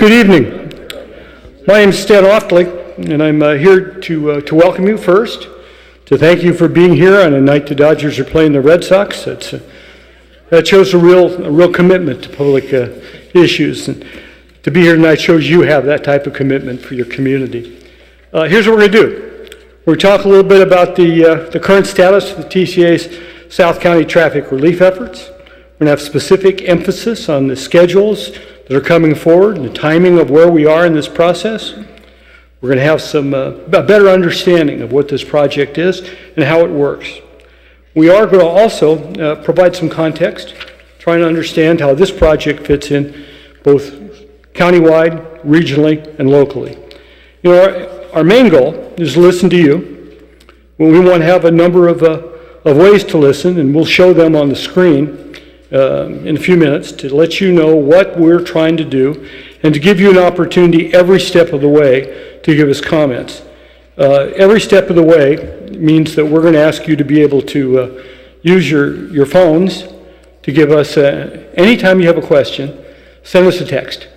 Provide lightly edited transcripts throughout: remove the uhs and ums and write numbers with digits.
Good evening. My name is Stan Oftley, and I'm here to welcome you first, to thank you for being here on a night the Dodgers are playing the Red Sox. That shows a real commitment to public issues, and to be here tonight shows you have that type of commitment for your community. Here's what we're going to do. We're going to talk a little bit about the current status of the TCA's South County traffic relief efforts. We're going to have specific emphasis on the schedules that are coming forward and the timing of where we are in this process. We're going to have a better understanding of what this project is and how it works. We are going to also provide some context, trying to understand how this project fits in both countywide, regionally, and locally. You know, our main goal is to listen to you. We want to have a number of ways to listen, and we'll show them on the screen in a few minutes to let you know what we're trying to do and to give you an opportunity every step of the way to give us comments. Every step of the way means that we're going to ask you to be able to use your phones to give us, anytime you have a question, send us a text.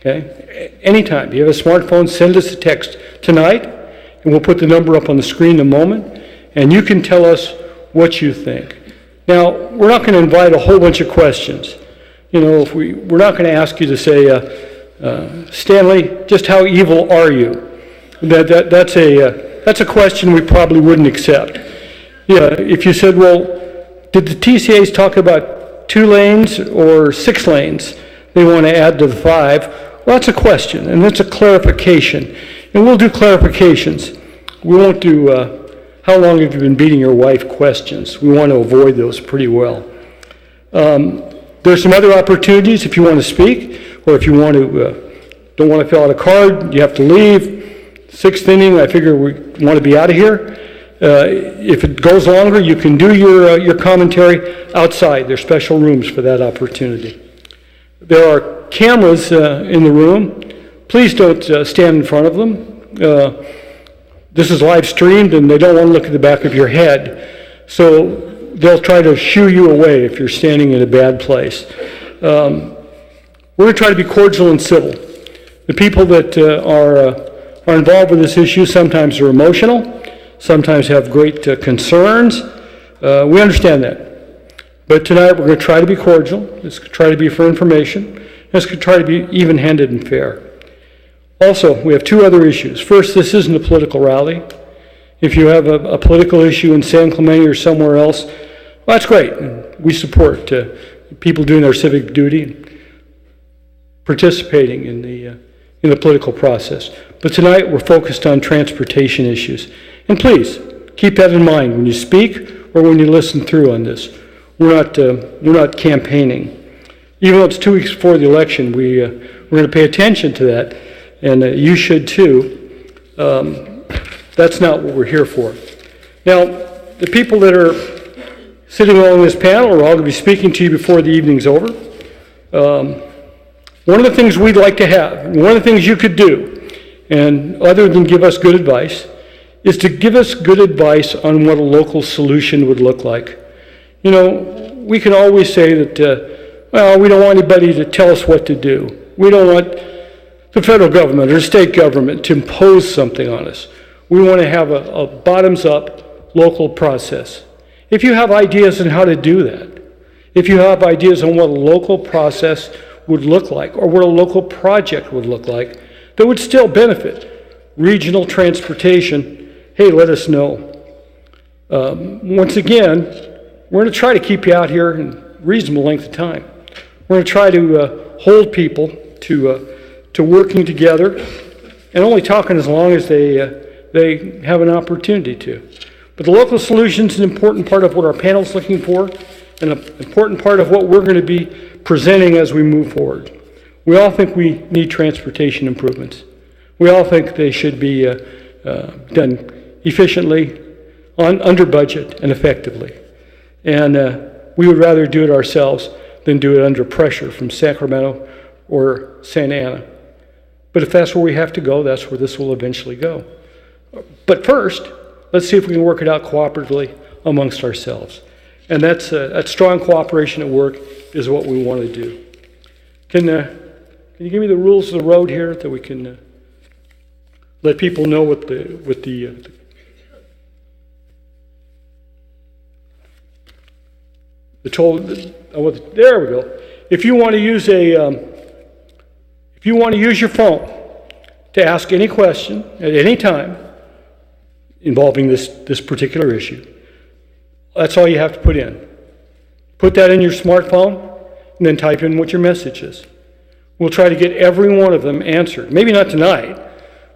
Okay? Anytime you have a smartphone, send us a text tonight, and we'll put the number up on the screen in a moment, and you can tell us what you think. Now, we're not going to invite a whole bunch of questions. You know, we're not going to ask you to say, Stanley, just how evil are you? That's a question we probably wouldn't accept. Yeah, if you said, well, did the TCAs talk about 2 lanes or 6 lanes they want to add to the 5? Well, that's a question, and that's a clarification. And we'll do clarifications. We won't do how long have you been beating your wife questions. We want to avoid those pretty well. There's some other opportunities if you want to speak, or if you want to don't want to fill out a card, you have to leave. 6th inning, I figure we want to be out of here. If it goes longer, you can do your commentary outside. There's special rooms for that opportunity. There are cameras in the room. Please don't stand in front of them. This is live streamed, and they don't want to look at the back of your head. So they'll try to shoo you away if you're standing in a bad place. We're going to try to be cordial and civil. The people that are involved with this issue sometimes are emotional, sometimes have great concerns. We understand that. But tonight we're going to try to be cordial. Let's try to be for information. Let's try to be even-handed and fair. Also, we have 2 other issues. First, this isn't a political rally. If you have a political issue in San Clemente or somewhere else, well, that's great. We support people doing their civic duty, participating in the political process. But tonight, we're focused on transportation issues. And please, keep that in mind when you speak or when you listen through on this. We're not campaigning. Even though it's 2 weeks before the election, we're going to pay attention to that. And you should too. That's not what we're here for. Now, the people that are sitting along this panel are all going to be speaking to you before the evening's over. One of the things we'd like to have, one of the things you could do, and other than give us good advice, is to give us good advice on what a local solution would look like. You know, we can always say that, well, we don't want anybody to tell us what to do. We don't want the federal government or state government to impose something on us. We want to have a bottoms-up local process. If you have ideas on how to do that, if you have ideas on what a local process would look like or what a local project would look like that would still benefit regional transportation, hey, let us know. Once again, we're going to try to keep you out here in reasonable length of time. We're going to try to hold people to working together and only talking as long as they have an opportunity to. But the local solution is an important part of what our panel is looking for and an important part of what we're going to be presenting as we move forward. We all think we need transportation improvements. We all think they should be done efficiently, under budget, and effectively. And we would rather do it ourselves than do it under pressure from Sacramento or Santa Ana. But if that's where we have to go, that's where this will eventually go. But first, let's see if we can work it out cooperatively amongst ourselves. And that strong cooperation at work is what we want to do. Can can you give me the rules of the road here that we can let people know what the toll, there we go. If you want to use your phone to ask any question at any time involving this particular issue, that's all you have to put in. Put that in your smartphone and then type in what your message is. We'll try to get every one of them answered. Maybe not tonight.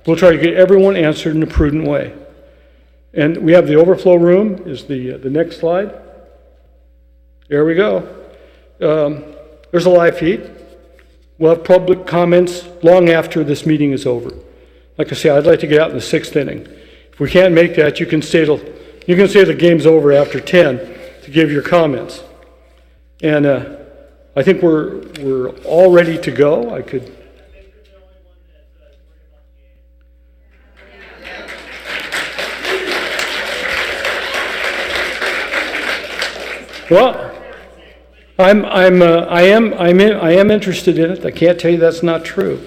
We'll try to get everyone answered in a prudent way. And we have the overflow room is the next slide. There we go. There's a live feed. We'll have public comments long after this meeting is over. Like I say, I'd like to get out in the 6th inning. If we can't make that, you can say the game's over after 10 to give your comments. And I think we're all ready to go. Well, I am interested in it. I can't tell you that's not true,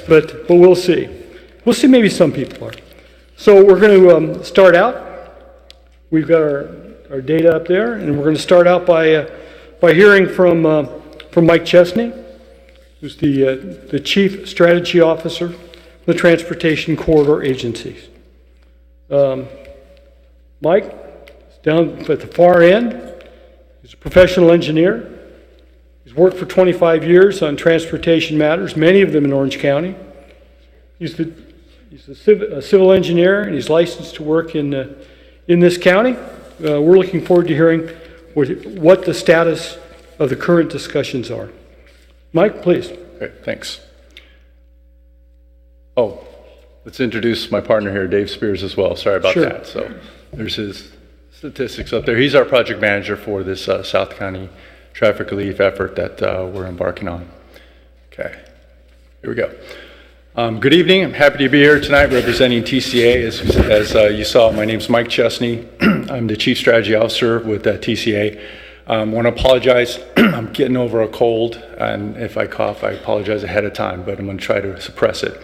but we'll see. We'll see. Maybe some people are. So we're going to start out. We've got our data up there, and we're going to start out by hearing from Mike Chesney, who's the Chief Strategy Officer of the Transportation Corridor Agencies. Mike is down at the far end. He's a professional engineer. He's worked for 25 years on transportation matters, many of them in Orange County. He's a civil engineer, and he's licensed to work in this county. We're looking forward to hearing what the status of the current discussions are. Mike, please. Great, thanks. Oh, let's introduce my partner here, Dave Spears, as well. Sorry about that. So there's his statistics up there. He's our project manager for this South County traffic relief effort that we're embarking on. Okay, here we go. Good evening. I'm happy to be here tonight representing TCA. As you saw, my name's Mike Chesney. I'm the Chief Strategy Officer with TCA. I want to apologize. I'm getting over a cold, and if I cough, I apologize ahead of time, but I'm going to try to suppress it.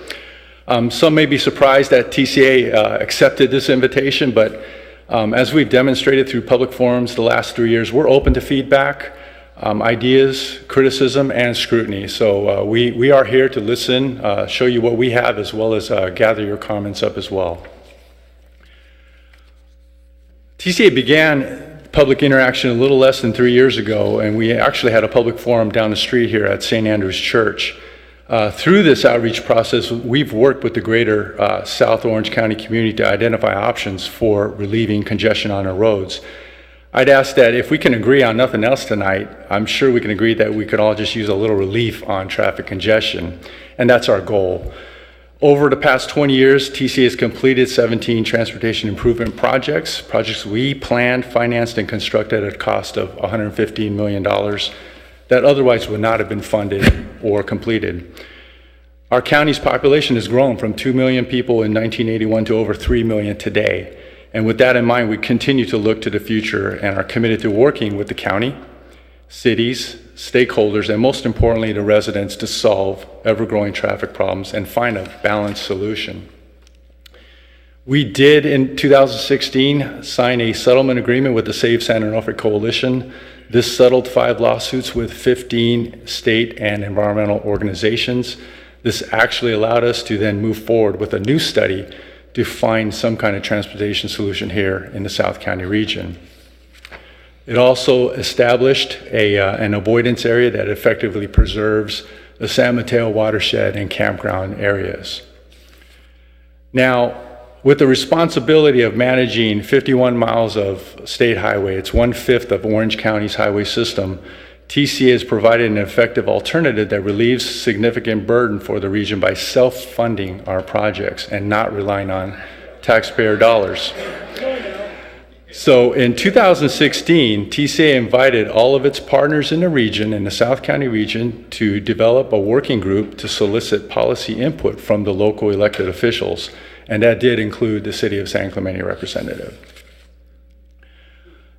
Some may be surprised that TCA accepted this invitation, but as we've demonstrated through public forums the last 3 years, we're open to feedback, ideas, criticism, and scrutiny. So we are here to listen, show you what we have, as well as gather your comments up as well. TCA began public interaction a little less than 3 years ago, and we actually had a public forum down the street here at St. Andrew's Church. Through this outreach process, we've worked with the greater South Orange County community to identify options for relieving congestion on our roads. I'd ask that if we can agree on nothing else tonight, I'm sure we can agree that we could all just use a little relief on traffic congestion, and that's our goal. Over the past 20 years, TCA has completed 17 transportation improvement projects we planned, financed, and constructed at a cost of $115 million that otherwise would not have been funded or completed. Our county's population has grown from 2 million people in 1981 to over 3 million today. And with that in mind, we continue to look to the future and are committed to working with the county, cities, stakeholders, and most importantly, the residents to solve ever-growing traffic problems and find a balanced solution. We did, in 2016, sign a settlement agreement with the Save San Onofre Coalition. This settled 5 lawsuits with 15 state and environmental organizations. This actually allowed us to then move forward with a new study to find some kind of transportation solution here in the South County region. It also established an avoidance area that effectively preserves the San Mateo watershed and campground areas. Now, with the responsibility of managing 51 miles of state highway, it's 1/5 of Orange County's highway system, TCA has provided an effective alternative that relieves significant burden for the region by self-funding our projects and not relying on taxpayer dollars. So in 2016, TCA invited all of its partners in the region, in the South County region, to develop a working group to solicit policy input from the local elected officials, and that did include the City of San Clemente representative.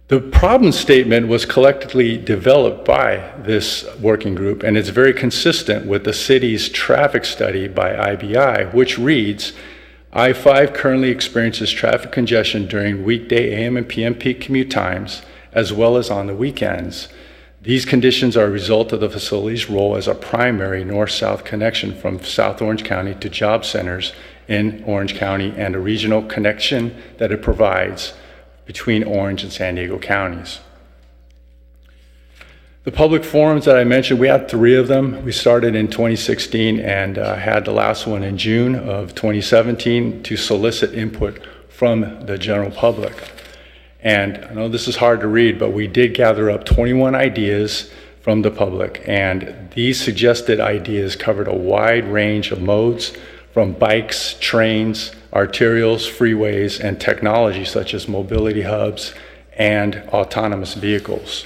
The problem statement was collectively developed by this working group, and it's very consistent with the city's traffic study by IBI, which reads, I-5 currently experiences traffic congestion during weekday AM and PM peak commute times, as well as on the weekends. These conditions are a result of the facility's role as a primary north-south connection from South Orange County to job centers in Orange County and a regional connection that it provides between Orange and San Diego counties. The public forums that I mentioned, we had 3 of them. We started in 2016 and had the last one in June of 2017 to solicit input from the general public. And I know this is hard to read, but we did gather up 21 ideas from the public, and these suggested ideas covered a wide range of modes, from bikes, trains, arterials, freeways, and technology such as mobility hubs and autonomous vehicles.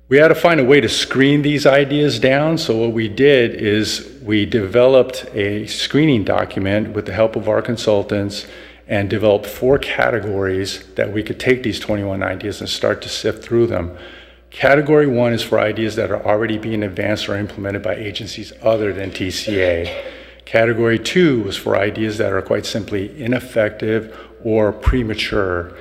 We had to find a way to screen these ideas down, so what we did is we developed a screening document with the help of our consultants and developed 4 categories that we could take these 21 ideas and start to sift through them. Category 1 is for ideas that are already being advanced or implemented by agencies other than TCA. Category 2 was for ideas that are quite simply ineffective or premature.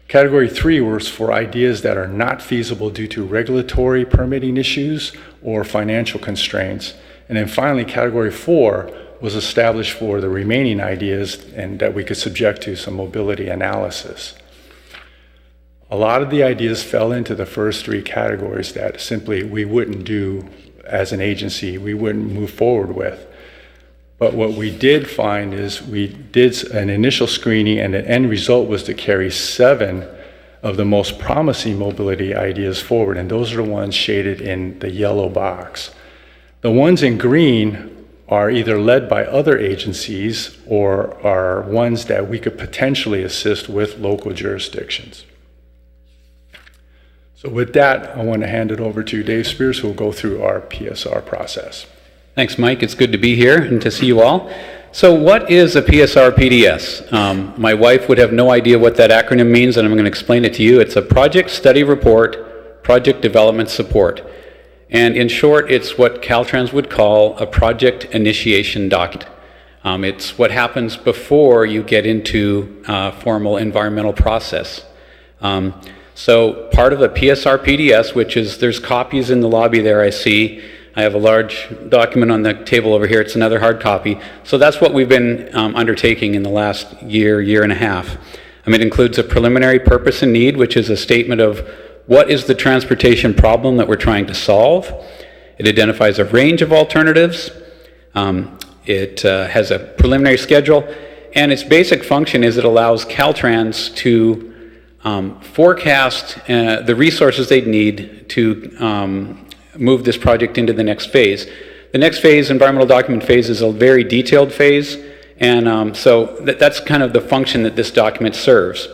Category 3 was for ideas that are not feasible due to regulatory permitting issues or financial constraints. And then finally, Category 4 was established for the remaining ideas and that we could subject to some mobility analysis. A lot of the ideas fell into the first 3 categories that simply we wouldn't do as an agency, we wouldn't move forward with. But what we did find is we did an initial screening, and the end result was to carry 7 of the most promising mobility ideas forward, and those are the ones shaded in the yellow box. The ones in green are either led by other agencies or are ones that we could potentially assist with local jurisdictions. So with that, I want to hand it over to Dave Spears, who will go through our PSR process. Thanks, Mike. It's good to be here and to see you all. So what is a PSR PDS? My wife would have no idea what that acronym means, and I'm going to explain it to you. It's a Project Study Report, Project Development Support. And in short, it's what Caltrans would call a project initiation document. It's what happens before you get into formal environmental process. So part of a PSR PDS, which is, there's copies in the lobby there I see. I have a large document on the table over here. It's another hard copy. So that's what we've been undertaking in the last year and a half. It includes a preliminary purpose and need, which is a statement of what is the transportation problem that we're trying to solve. It identifies a range of alternatives. It has a preliminary schedule. And its basic function is it allows Caltrans to forecast the resources they'd need to move this project into the next phase. The next phase, environmental document phase, is a very detailed phase, and so that's kind of the function that this document serves.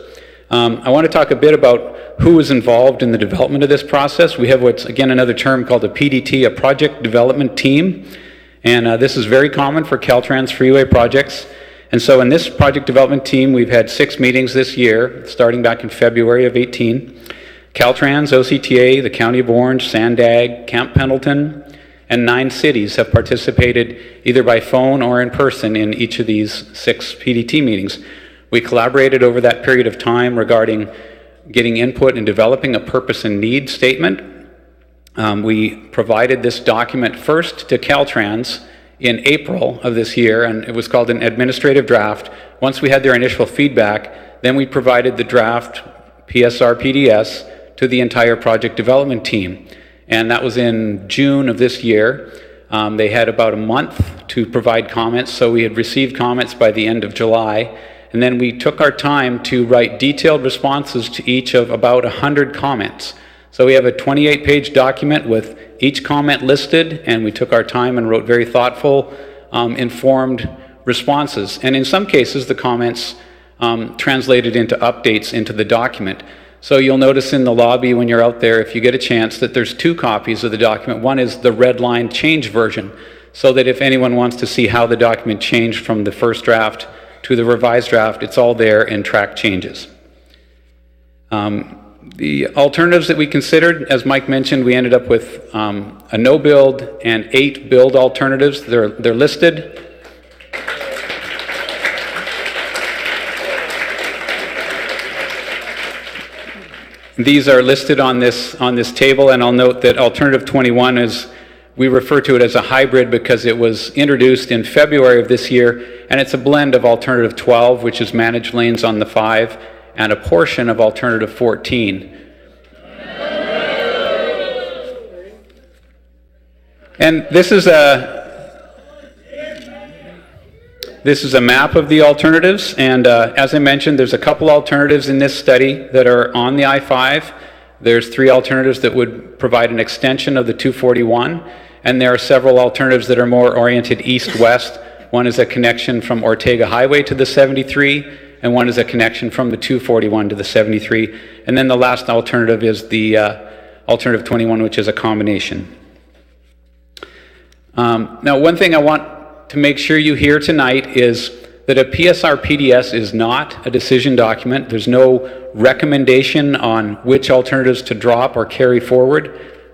I want to talk a bit about who is involved in the development of this process. We have what's, again, another term called a PDT, a Project Development Team, and this is very common for Caltrans freeway projects. And so in this project development team, we've had 6 meetings this year, starting back in February of 18. Caltrans, OCTA, the County of Orange, Sandag, Camp Pendleton, and 9 cities have participated either by phone or in person in each of these 6 PDT meetings. We collaborated over that period of time regarding getting input and developing a purpose and need statement. We provided this document first to Caltrans in April of this year, and it was called an administrative draft. Once we had their initial feedback, then we provided the draft PSR PDS to the entire project development team. And that was in June of this year. They had about a month to provide comments, so we had received comments by the end of July. And then we took our time to write detailed responses to each of about 100 comments. So we have a 28-page document with each comment listed, and we took our time and wrote very thoughtful, informed responses. And in some cases, the comments translated into updates into the document. So you'll notice in the lobby when you're out there, if you get a chance, that there's 2 copies of the document. One is the red line change version, so that if anyone wants to see how the document changed from the first draft to the revised draft, it's all there in track changes. The alternatives that we considered, as Mike mentioned, we ended up with a no build and 8 build alternatives. They're listed. These are listed on this table, and I'll note that alternative 21 is, we refer to it as a hybrid because it was introduced in February of this year, and it's a blend of alternative 12, which is managed lanes on the 5, and a portion of alternative 14. And this is a map of the alternatives, and as I mentioned, there's a couple alternatives in this study that are on the I-5. There's 3 alternatives that would provide an extension of the 241, and there are several alternatives that are more oriented east-west. One is a connection from Ortega Highway to the 73, and one is a connection from the 241 to the 73. And then the last alternative is the alternative 21, which is a combination. Now, one thing I want to make sure you hear tonight is that a PSR PDS is not a decision document. There's no recommendation on which alternatives to drop or carry forward.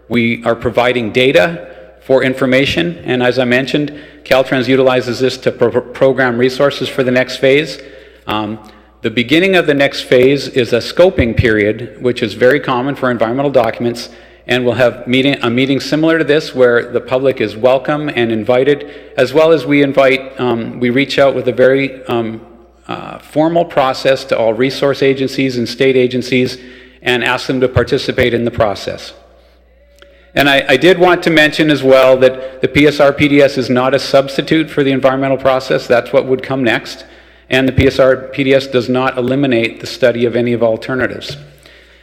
We are providing data for information, and as I mentioned, Caltrans utilizes this to program resources for the next phase. The beginning of the next phase is a scoping period, which is very common for environmental documents, and we'll have a meeting similar to this where the public is welcome and invited, as well as we reach out with a very formal process to all resource agencies and state agencies and ask them to participate in the process. And I did want to mention as well that the PSR PDS is not a substitute for the environmental process. That's what would come next. And the PSR PDS does not eliminate the study of any of alternatives.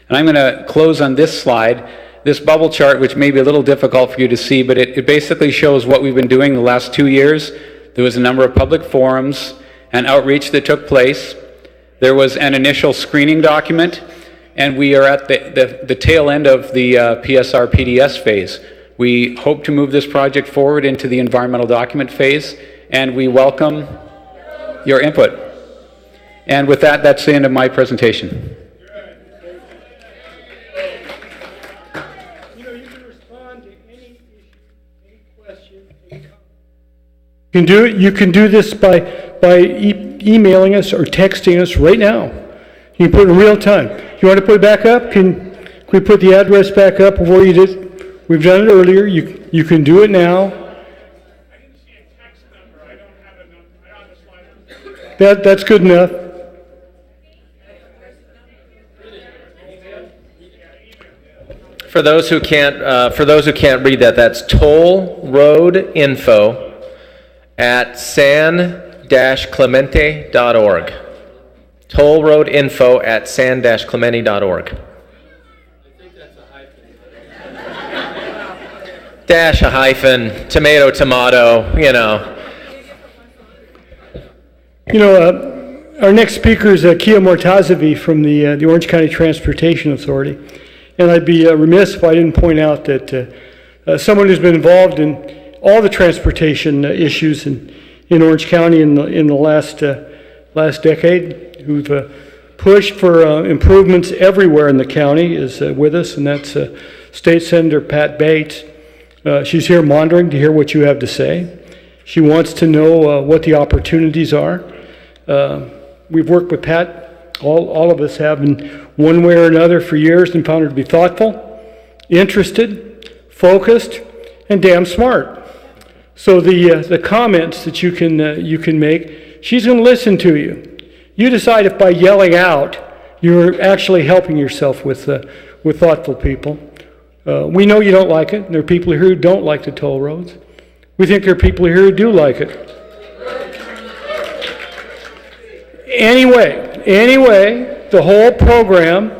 And I'm going to close on this slide. This bubble chart, which may be a little difficult for you to see, but it basically shows what we've been doing the last 2 years. There was a number of public forums and outreach that took place. There was an initial screening document, and we are at the tail end of the PSR PDS phase. We hope to move this project forward into the environmental document phase, and we welcome your input. And with that, that's the end of my presentation. You can do this by emailing us or texting us right now. You can put it in real time. You want to put it back up? Can we put the address back up before you did? We've done it earlier. You can do it now. I didn't see a text number. I don't have a number. I don't have a slide. That's good enough. For those who can't read that, that's tollroadinfo@san-clemente.org. tollroadinfo@san-clemente.org. I think that's a hyphen. Dash a hyphen, tomato, Our next speaker is Kia Mortazevi from the Orange County Transportation Authority. And I'd be remiss if I didn't point out that someone who's been involved in all the transportation issues in Orange County in the last decade, who've pushed for improvements everywhere in the county, is with us, and that's State Senator Pat Bates. She's here monitoring to hear what you have to say. She wants to know what the opportunities are. We've worked with Pat. All of us have in one way or another for years, and found her to be thoughtful, interested, focused, and damn smart. So the comments that you can make, she's going to listen to you. You decide if by yelling out you're actually helping yourself with thoughtful people. We know you don't like it. There are people here who don't like the toll roads. We think there are people here who do like it. Anyway, the whole program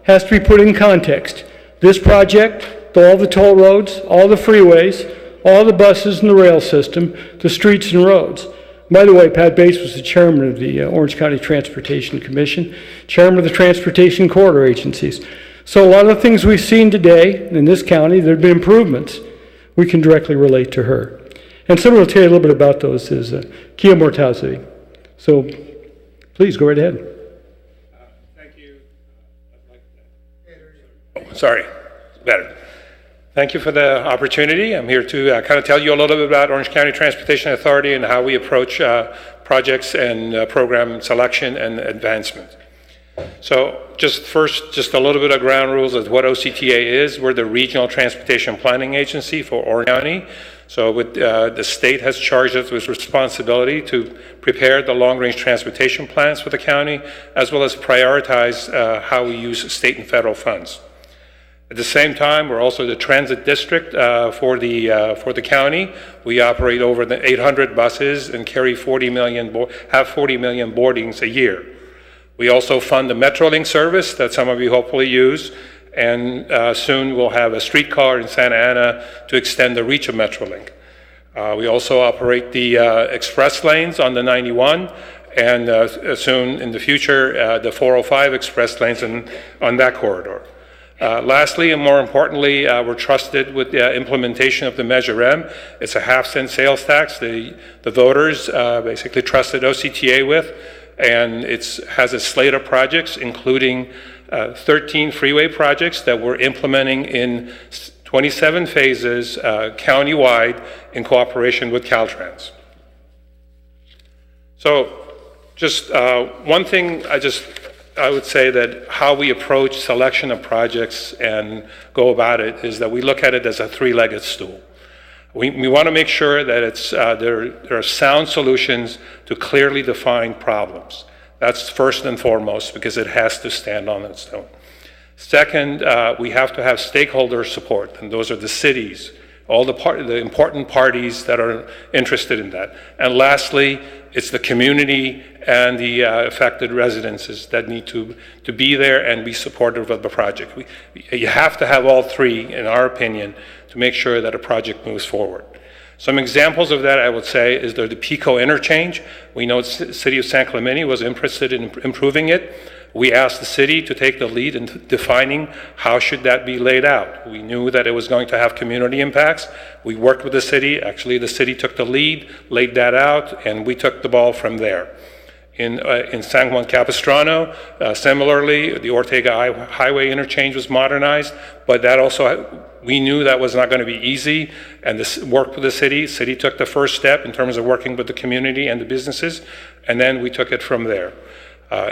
has to be put in context. This project, all the toll roads, all the freeways, all the buses and the rail system, the streets and roads. By the way, Pat Bates was the chairman of the Orange County Transportation Commission, chairman of the Transportation Corridor Agencies. So a lot of the things we've seen today in this county, there have been improvements. We can directly relate to her. And someone will tell you a little bit about those is Kia Mortazevi. So please go right ahead. Thank you. I'd like Sorry, better. Thank you for the opportunity. I'm here to kind of tell you a little bit about Orange County Transportation Authority and how we approach projects and program selection and advancement. So just a little bit of ground rules of what OCTA is. We're the Regional Transportation Planning Agency for Orange County. So the state has charged us with responsibility to prepare the long-range transportation plans for the county, as well as prioritize how we use state and federal funds. At the same time, we're also the transit district for the county. We operate over the 800 buses and carry 40 million boardings a year. We also fund the Metrolink service that some of you hopefully use, and soon we'll have a streetcar in Santa Ana to extend the reach of Metrolink. We also operate the express lanes on the 91, and soon in the future, the 405 express lanes on that corridor. Lastly, and more importantly, we're trusted with the implementation of the Measure M. It's a half-cent sales tax the voters basically trusted OCTA with, and it has a slate of projects, including 13 freeway projects that we're implementing in 27 phases county-wide in cooperation with Caltrans. So just one thing I would say that how we approach selection of projects and go about it is that we look at it as a three-legged stool. We want to make sure that there are sound solutions to clearly defined problems. That's first and foremost, because it has to stand on its own. Second, we have to have stakeholder support, and those are the cities, all the important parties that are interested in that. And lastly, it's the community and the affected residences that need to be there and be supportive of the project. You have to have all three, in our opinion, to make sure that a project moves forward. Some examples of that, I would say, is the Pico interchange. We know the city of San Clemente was interested in improving it. We asked the city to take the lead in defining how should that be laid out. We knew that it was going to have community impacts. We worked with the city. Actually, the city took the lead, laid that out, and we took the ball from there. In San Juan Capistrano, similarly, the Ortega Highway interchange was modernized, but that also, we knew that was not going to be easy, and this worked with the city. City took the first step in terms of working with the community and the businesses, and then we took it from there.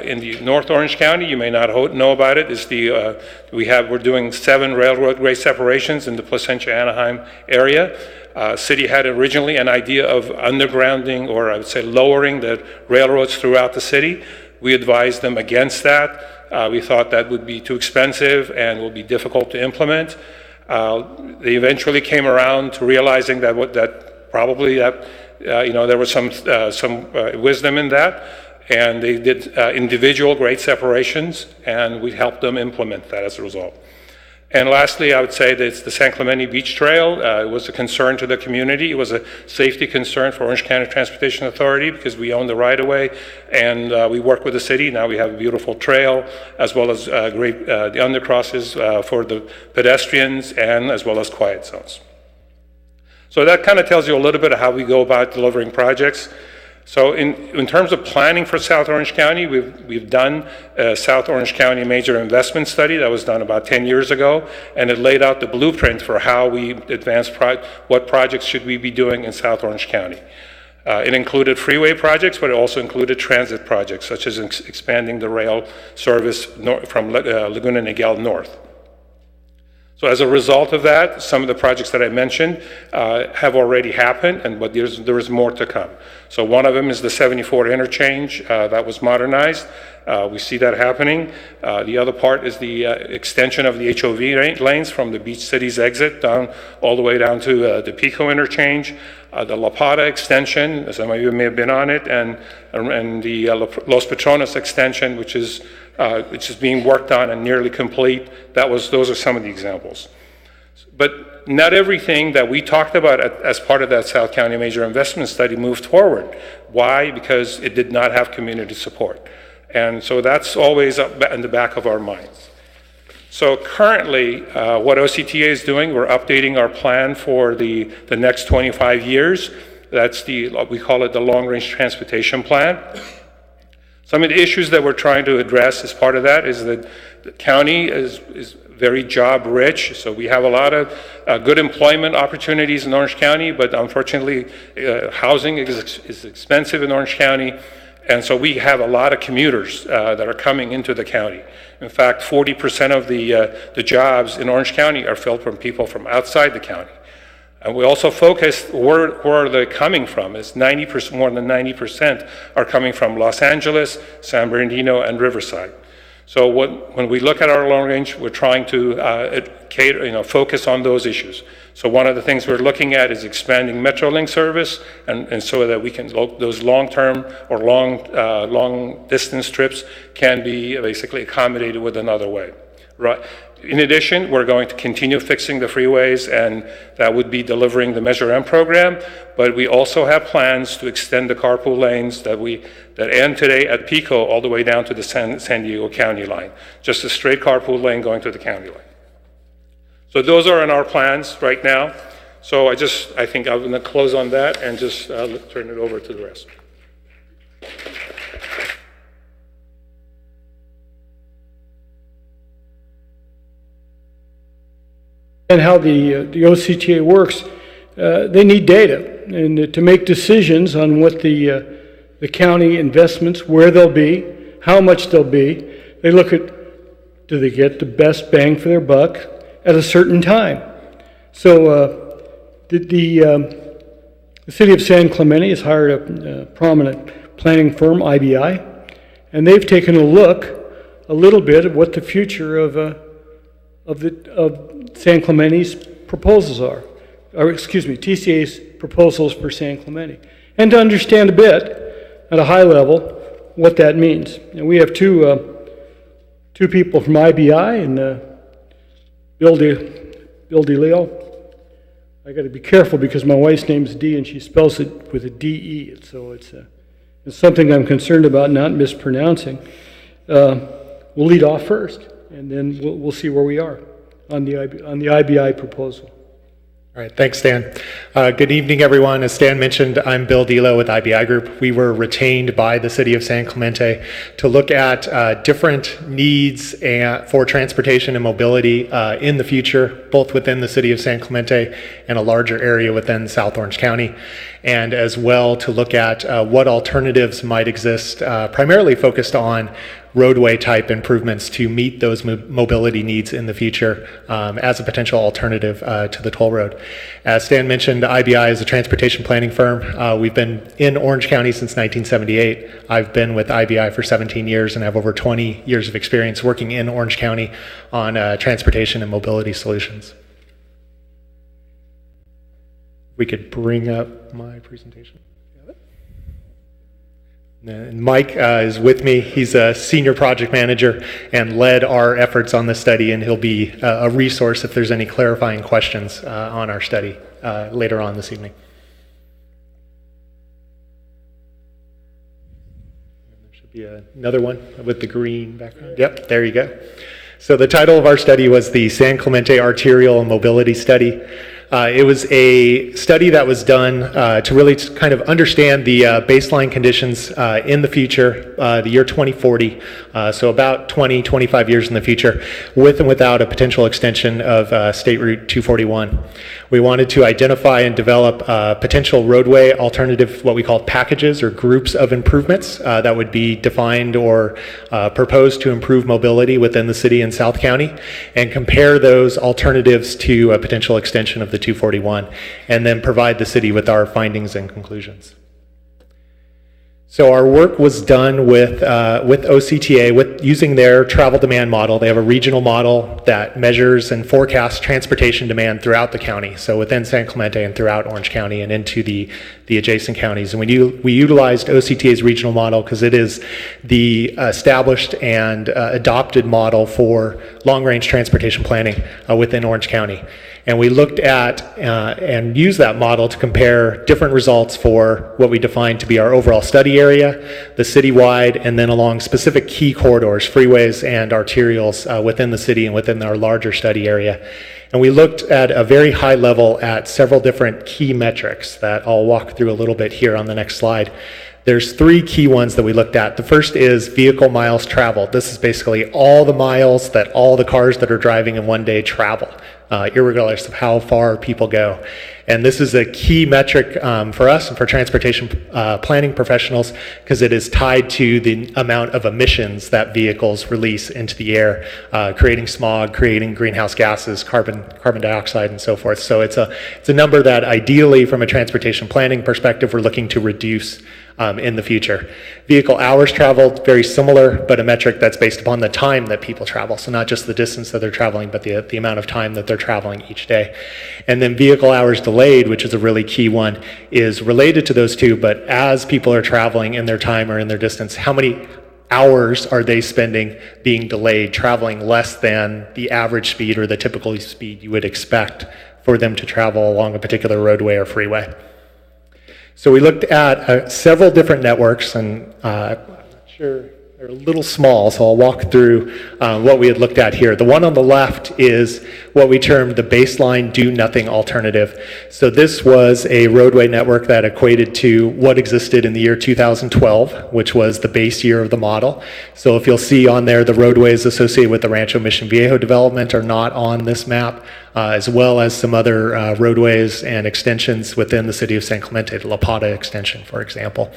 In the North Orange County, you may not know about it, is we're doing 7 railroad grade separations in the Placentia-Anaheim area. City had originally an idea of undergrounding, or I would say lowering the railroads throughout the city. We advised them against that. We thought that would be too expensive and would be difficult to implement. They eventually came around to realizing that there was some wisdom in that. And they did individual grade separations, and we helped them implement that as a result. And lastly, I would say that it's the San Clemente Beach Trail. It was a concern to the community. It was a safety concern for Orange County Transportation Authority because we own the right-of-way, and we work with the city. Now we have a beautiful trail, as well as the undercrosses for the pedestrians, and as well as quiet zones. So that kind of tells you a little bit of how we go about delivering projects. So in terms of planning for South Orange County, we've done a South Orange County major investment study that was done about 10 years ago, and it laid out the blueprint for how we advance what projects should we be doing in South Orange County. It included freeway projects, but it also included transit projects, such as expanding the rail service from Laguna Niguel north. So as a result of that, some of the projects that I mentioned have already happened, but there is more to come. So one of them is the 74 interchange that was modernized. We see that happening. The other part is the extension of the HOV lanes from the Beach Cities exit down all the way down to the Pico interchange. The La Pata extension, some of you may have been on it, and the Los Patronos extension, which is being worked on and nearly complete. Those are some of the examples. But not everything that we talked about as part of that South County Major Investment Study moved forward. Why? Because it did not have community support. And so that's always in the back of our minds. So currently, what OCTA is doing, we're updating our plan for the next 25 years. That's we call it the Long Range Transportation Plan. Some of the issues that we're trying to address as part of that is that the county is very job rich. So we have a lot of good employment opportunities in Orange County, but unfortunately housing is expensive in Orange County. And so we have a lot of commuters that are coming into the county. In fact, 40% of the jobs in Orange County are filled from people from outside the county. And we also focused where are they coming from? It's 90%, more than 90% are coming from Los Angeles, San Bernardino, and Riverside. So when we look at our long range, we're trying to focus on those issues. So one of the things we're looking at is expanding Metrolink service, and so that we can those long-term or long distance trips can be basically accommodated with another way. Right. In addition, we're going to continue fixing the freeways, and that would be delivering the Measure M program. But we also have plans to extend the carpool lanes that end today at Pico all the way down to the San Diego County line. Just a straight carpool lane going to the county line. So those are in our plans right now. So I think I'm going to close on that and just turn it over to the rest. And how the OCTA works, they need data and to make decisions on what the county investments, where they'll be, how much they'll be. They look at, do they get the best bang for their buck at a certain time? So the city of San Clemente has hired a prominent planning firm, IBI, and they've taken a little bit of what the future of San Clemente's proposals are, or excuse me, TCA's proposals for San Clemente, and to understand a bit at a high level what that means. And we have two people from IBI, and Bill DeLeo. I got to be careful because my wife's name is Dee and she spells it with a D-E, so it's something I'm concerned about not mispronouncing. We'll lead off first, and then we'll see where we are on the IBI proposal. All right, thanks, Stan. Good evening, everyone. As Stan mentioned, I'm Bill Delo with IBI Group. We were retained by the City of San Clemente to look at different needs for transportation and mobility in the future, both within the City of San Clemente and a larger area within South Orange County, and as well to look at what alternatives might exist, primarily focused on roadway type improvements to meet those mobility needs in the future as a potential alternative to the toll road. As Stan mentioned, IBI is a transportation planning firm. We've been in Orange County since 1978. I've been with IBI for 17 years and have over 20 years of experience working in Orange County on transportation and mobility solutions. We could bring up my presentation. And Mike is with me. He's a senior project manager and led our efforts on this study, and he'll be a resource if there's any clarifying questions on our study later on this evening. There should be another one with the green background. Yep, there you go. So the title of our study was the San Clemente Arterial and Mobility Study. It was a study that was done to really kind of understand the baseline conditions in the future, the year 2040, so about 20, 25 years in the future, with and without a potential extension of State Route 241. We wanted to identify and develop potential roadway alternative, what we call packages or groups of improvements that would be defined or proposed to improve mobility within the city and South County, and compare those alternatives to a potential extension of the 241, and then provide the city with our findings and conclusions. So our work was done with OCTA, using their travel demand model. They have a regional model that measures and forecasts transportation demand throughout the county, so within San Clemente and throughout Orange County and into the adjacent counties. And we utilized OCTA's regional model because it is the established and adopted model for long-range transportation planning within Orange County. And we looked at and used that model to compare different results for what we defined to be our overall study area, the citywide, and then along specific key corridors, freeways and arterials within the city and within our larger study area. And we looked at a very high level at several different key metrics that I'll walk through a little bit here on the next slide There's three key ones that we looked at. The first is vehicle miles traveled. This is basically all the miles that all the cars that are driving in one day travel, irregardless of how far people go. And this is a key metric for us and for transportation planning professionals because it is tied to the amount of emissions that vehicles release into the air, creating smog, creating greenhouse gases, carbon dioxide, and so forth. So it's a number that ideally, from a transportation planning perspective, we're looking to reduce in the future. Vehicle hours traveled, very similar, but a metric that's based upon the time that people travel. So not just the distance that they're traveling, but the amount of time that they're traveling each day. And then vehicle hours delayed, which is a really key one, is related to those two, but as people are traveling in their time or in their distance, how many hours are they spending being delayed, traveling less than the average speed or the typical speed you would expect for them to travel along a particular roadway or freeway. So we looked at several different networks, and I'm not sure, they're a little small, so I'll walk through what we had looked at here. The one on the left is what we termed the baseline do-nothing alternative. So this was a roadway network that equated to what existed in the year 2012, which was the base year of the model. So if you'll see on there, the roadways associated with the Rancho Mission Viejo development are not on this map, as well as some other roadways and extensions within the city of San Clemente, the La Pata extension, for example.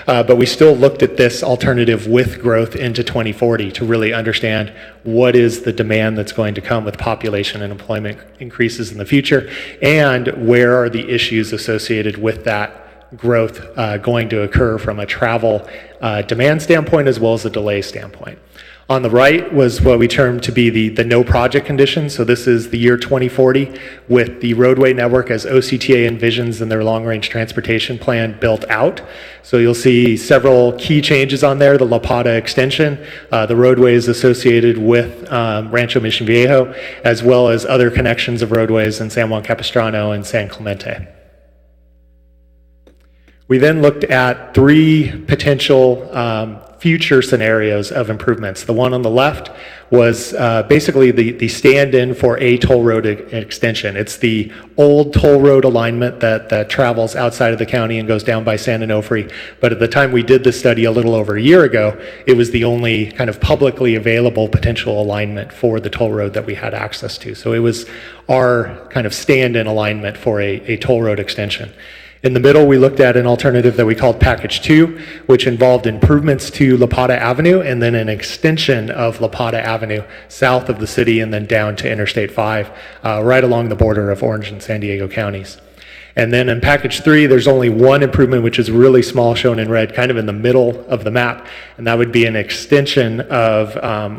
But we still looked at this alternative with growth into 2040 to really understand what is the demand that's going to come with population and employment increases in the future, and where are the issues associated with that growth going to occur from a travel demand standpoint as well as a delay standpoint. On the right was what we termed to be the no project condition. So this is the year 2040 with the roadway network as OCTA envisions in their long-range transportation plan built out. So you'll see several key changes on there, the La Pata extension, the roadways associated with Rancho Mission Viejo, as well as other connections of roadways in San Juan Capistrano and San Clemente. We then looked at three potential future scenarios of improvements. The one on the left was basically the stand-in for a toll road extension. It's the old toll road alignment that travels outside of the county and goes down by San Onofre. But at the time we did this study a little over a year ago, it was the only kind of publicly available potential alignment for the toll road that we had access to. So it was our kind of stand-in alignment for a toll road extension. In the middle, we looked at an alternative that we called Package 2, which involved improvements to La Pata Avenue and then an extension of La Pata Avenue south of the city and then down to Interstate 5, right along the border of Orange and San Diego counties. And then in Package 3, there's only one improvement, which is really small, shown in red, kind of in the middle of the map, and that would be an extension of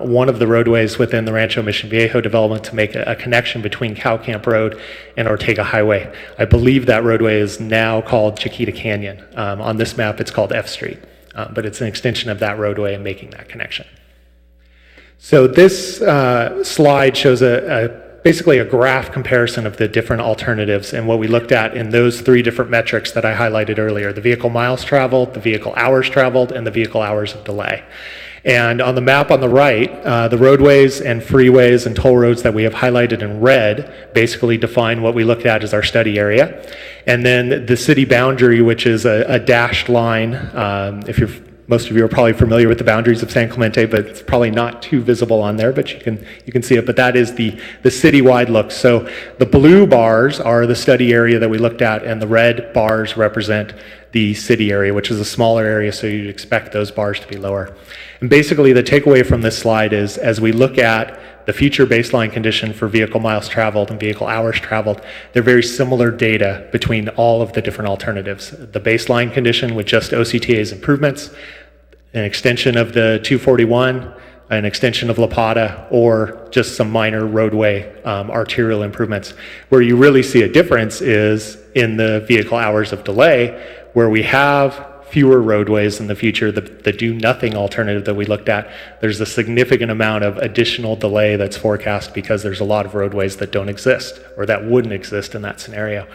one of the roadways within the Rancho Mission Viejo development to make a connection between Cow Camp Road and Ortega Highway. I believe that roadway is now called Chiquita Canyon. On this map, it's called F Street, but it's an extension of that roadway and making that connection. So this slide shows basically a graph comparison of the different alternatives and what we looked at in those three different metrics that I highlighted earlier: the vehicle miles traveled, the vehicle hours traveled, and the vehicle hours of delay. And on the map on the right, the roadways and freeways and toll roads that we have highlighted in red basically define what we looked at as our study area. And then the city boundary, which is a dashed line. Most of you are probably familiar with the boundaries of San Clemente, but it's probably not too visible on there, but you can see it. But that is the citywide look. So the blue bars are the study area that we looked at, and the red bars represent the city area, which is a smaller area, so you'd expect those bars to be lower. And basically the takeaway from this slide is, as we look at the future baseline condition for vehicle miles traveled and vehicle hours traveled, they're very similar data between all of the different alternatives. The baseline condition with just OCTA's improvements, an extension of the 241, an extension of La Pata, or just some minor roadway arterial improvements. Where you really see a difference is in the vehicle hours of delay, where we have fewer roadways in the future. The do-nothing alternative that we looked at, there's a significant amount of additional delay that's forecast because there's a lot of roadways that don't exist or that wouldn't exist in that scenario.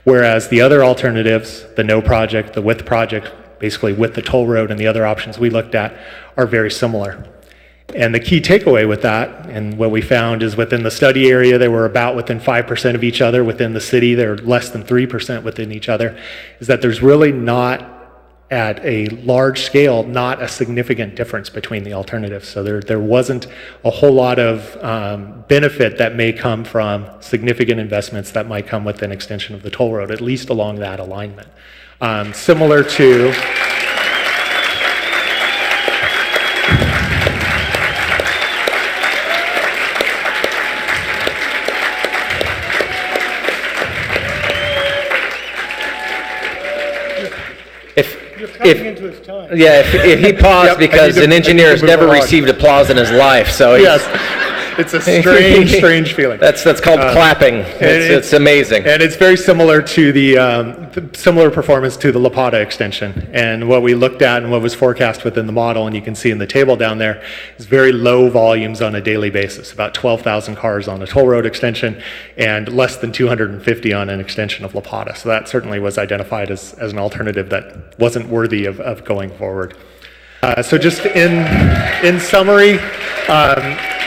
Whereas the other alternatives, the no project, the with project, basically with the toll road and the other options we looked at, are very similar. And the key takeaway with that, and what we found, is within the study area, they were about within 5% of each other. Within the city, they're less than 3% within each other, is that there's really not at a large scale, not a significant difference between the alternatives. So there wasn't a whole lot of benefit that may come from significant investments that might come with an extension of the toll road, at least along that alignment. Similar to Coming into his time. Yeah, if he paused because an engineer has never received applause in his life, so yes, it's a strange feeling. That's called clapping. It's amazing. And it's very similar to the similar performance to the La Plata extension. And what we looked at and what was forecast within the model, and you can see in the table down there, is very low volumes on a daily basis, about 12,000 cars on a toll road extension and less than 250 on an extension of La Plata. So that certainly was identified as an alternative that wasn't worthy of going forward. So just in summary,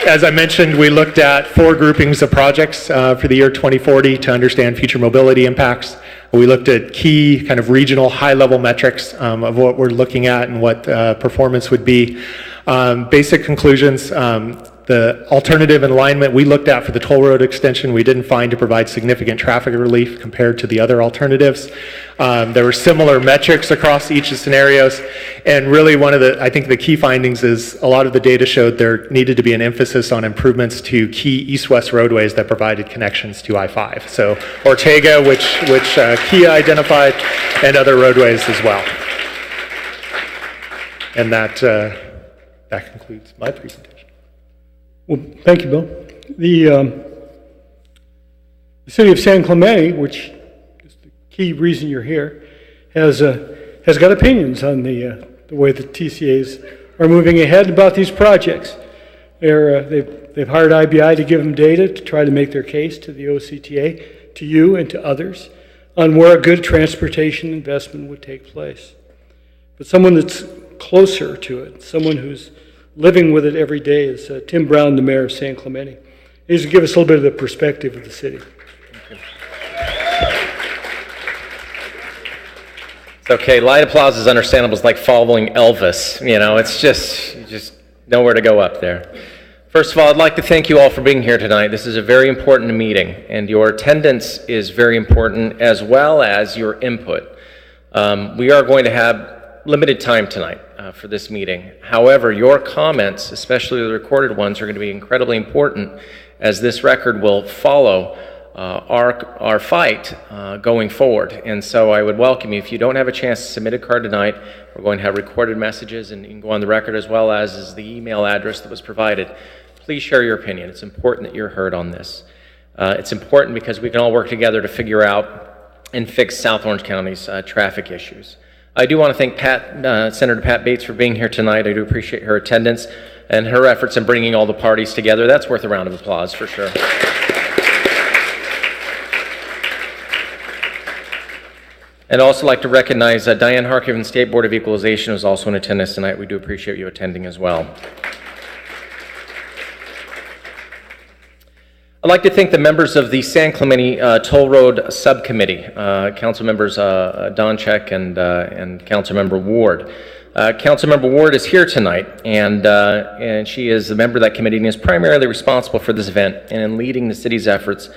as I mentioned, we looked at 4 groupings of projects for the year 2040 to understand future mobility impacts. We looked at key kind of regional high-level metrics of what we're looking at and what performance would be. Basic conclusions, the alternative alignment we looked at for the toll road extension, we didn't find to provide significant traffic relief compared to the other alternatives. There were similar metrics across each of the scenarios, and really one of I think the key findings is a lot of the data showed there needed to be an emphasis on improvements to key east-west roadways that provided connections to I-5. So Ortega, which Kia identified, and other roadways as well. And that concludes my presentation. Well, thank you, Bill. The city of San Clemente, which is the key reason you're here, has got opinions on the way the TCAs are moving ahead about these projects. They've hired IBI to give them data to try to make their case to the OCTA, to you and to others, on where a good transportation investment would take place. But someone that's closer to it, someone who's living with it every day, is Tim Brown, the mayor of San Clemente. He's to give us a little bit of the perspective of the city. It's okay. Light applause is understandable. It's like following Elvis. You know, it's just nowhere to go up there. First of all, I'd like to thank you all for being here tonight. This is a very important meeting, and your attendance is very important as well as your input. We are going to have limited time tonight for this meeting. However, your comments, especially the recorded ones, are going to be incredibly important, as this record will follow our fight going forward. And so I would welcome you, if you don't have a chance to submit a card tonight, we're going to have recorded messages, and you can go on the record as well as the email address that was provided. Please share your opinion. It's important that you're heard on this. It's important because we can all work together to figure out and fix South Orange County's traffic issues. I do want to thank Senator Pat Bates for being here tonight. I do appreciate her attendance and her efforts in bringing all the parties together. That's worth a round of applause for sure. And I'd also like to recognize Diane Harkey from the State Board of Equalization, who's also in attendance tonight. We do appreciate you attending as well. I'd like to thank the members of the San Clemente Toll Road Subcommittee, Council members Donchek and Council Member Ward. Council Member Ward is here tonight, and she is a member of that committee and is primarily responsible for this event and in leading the city's efforts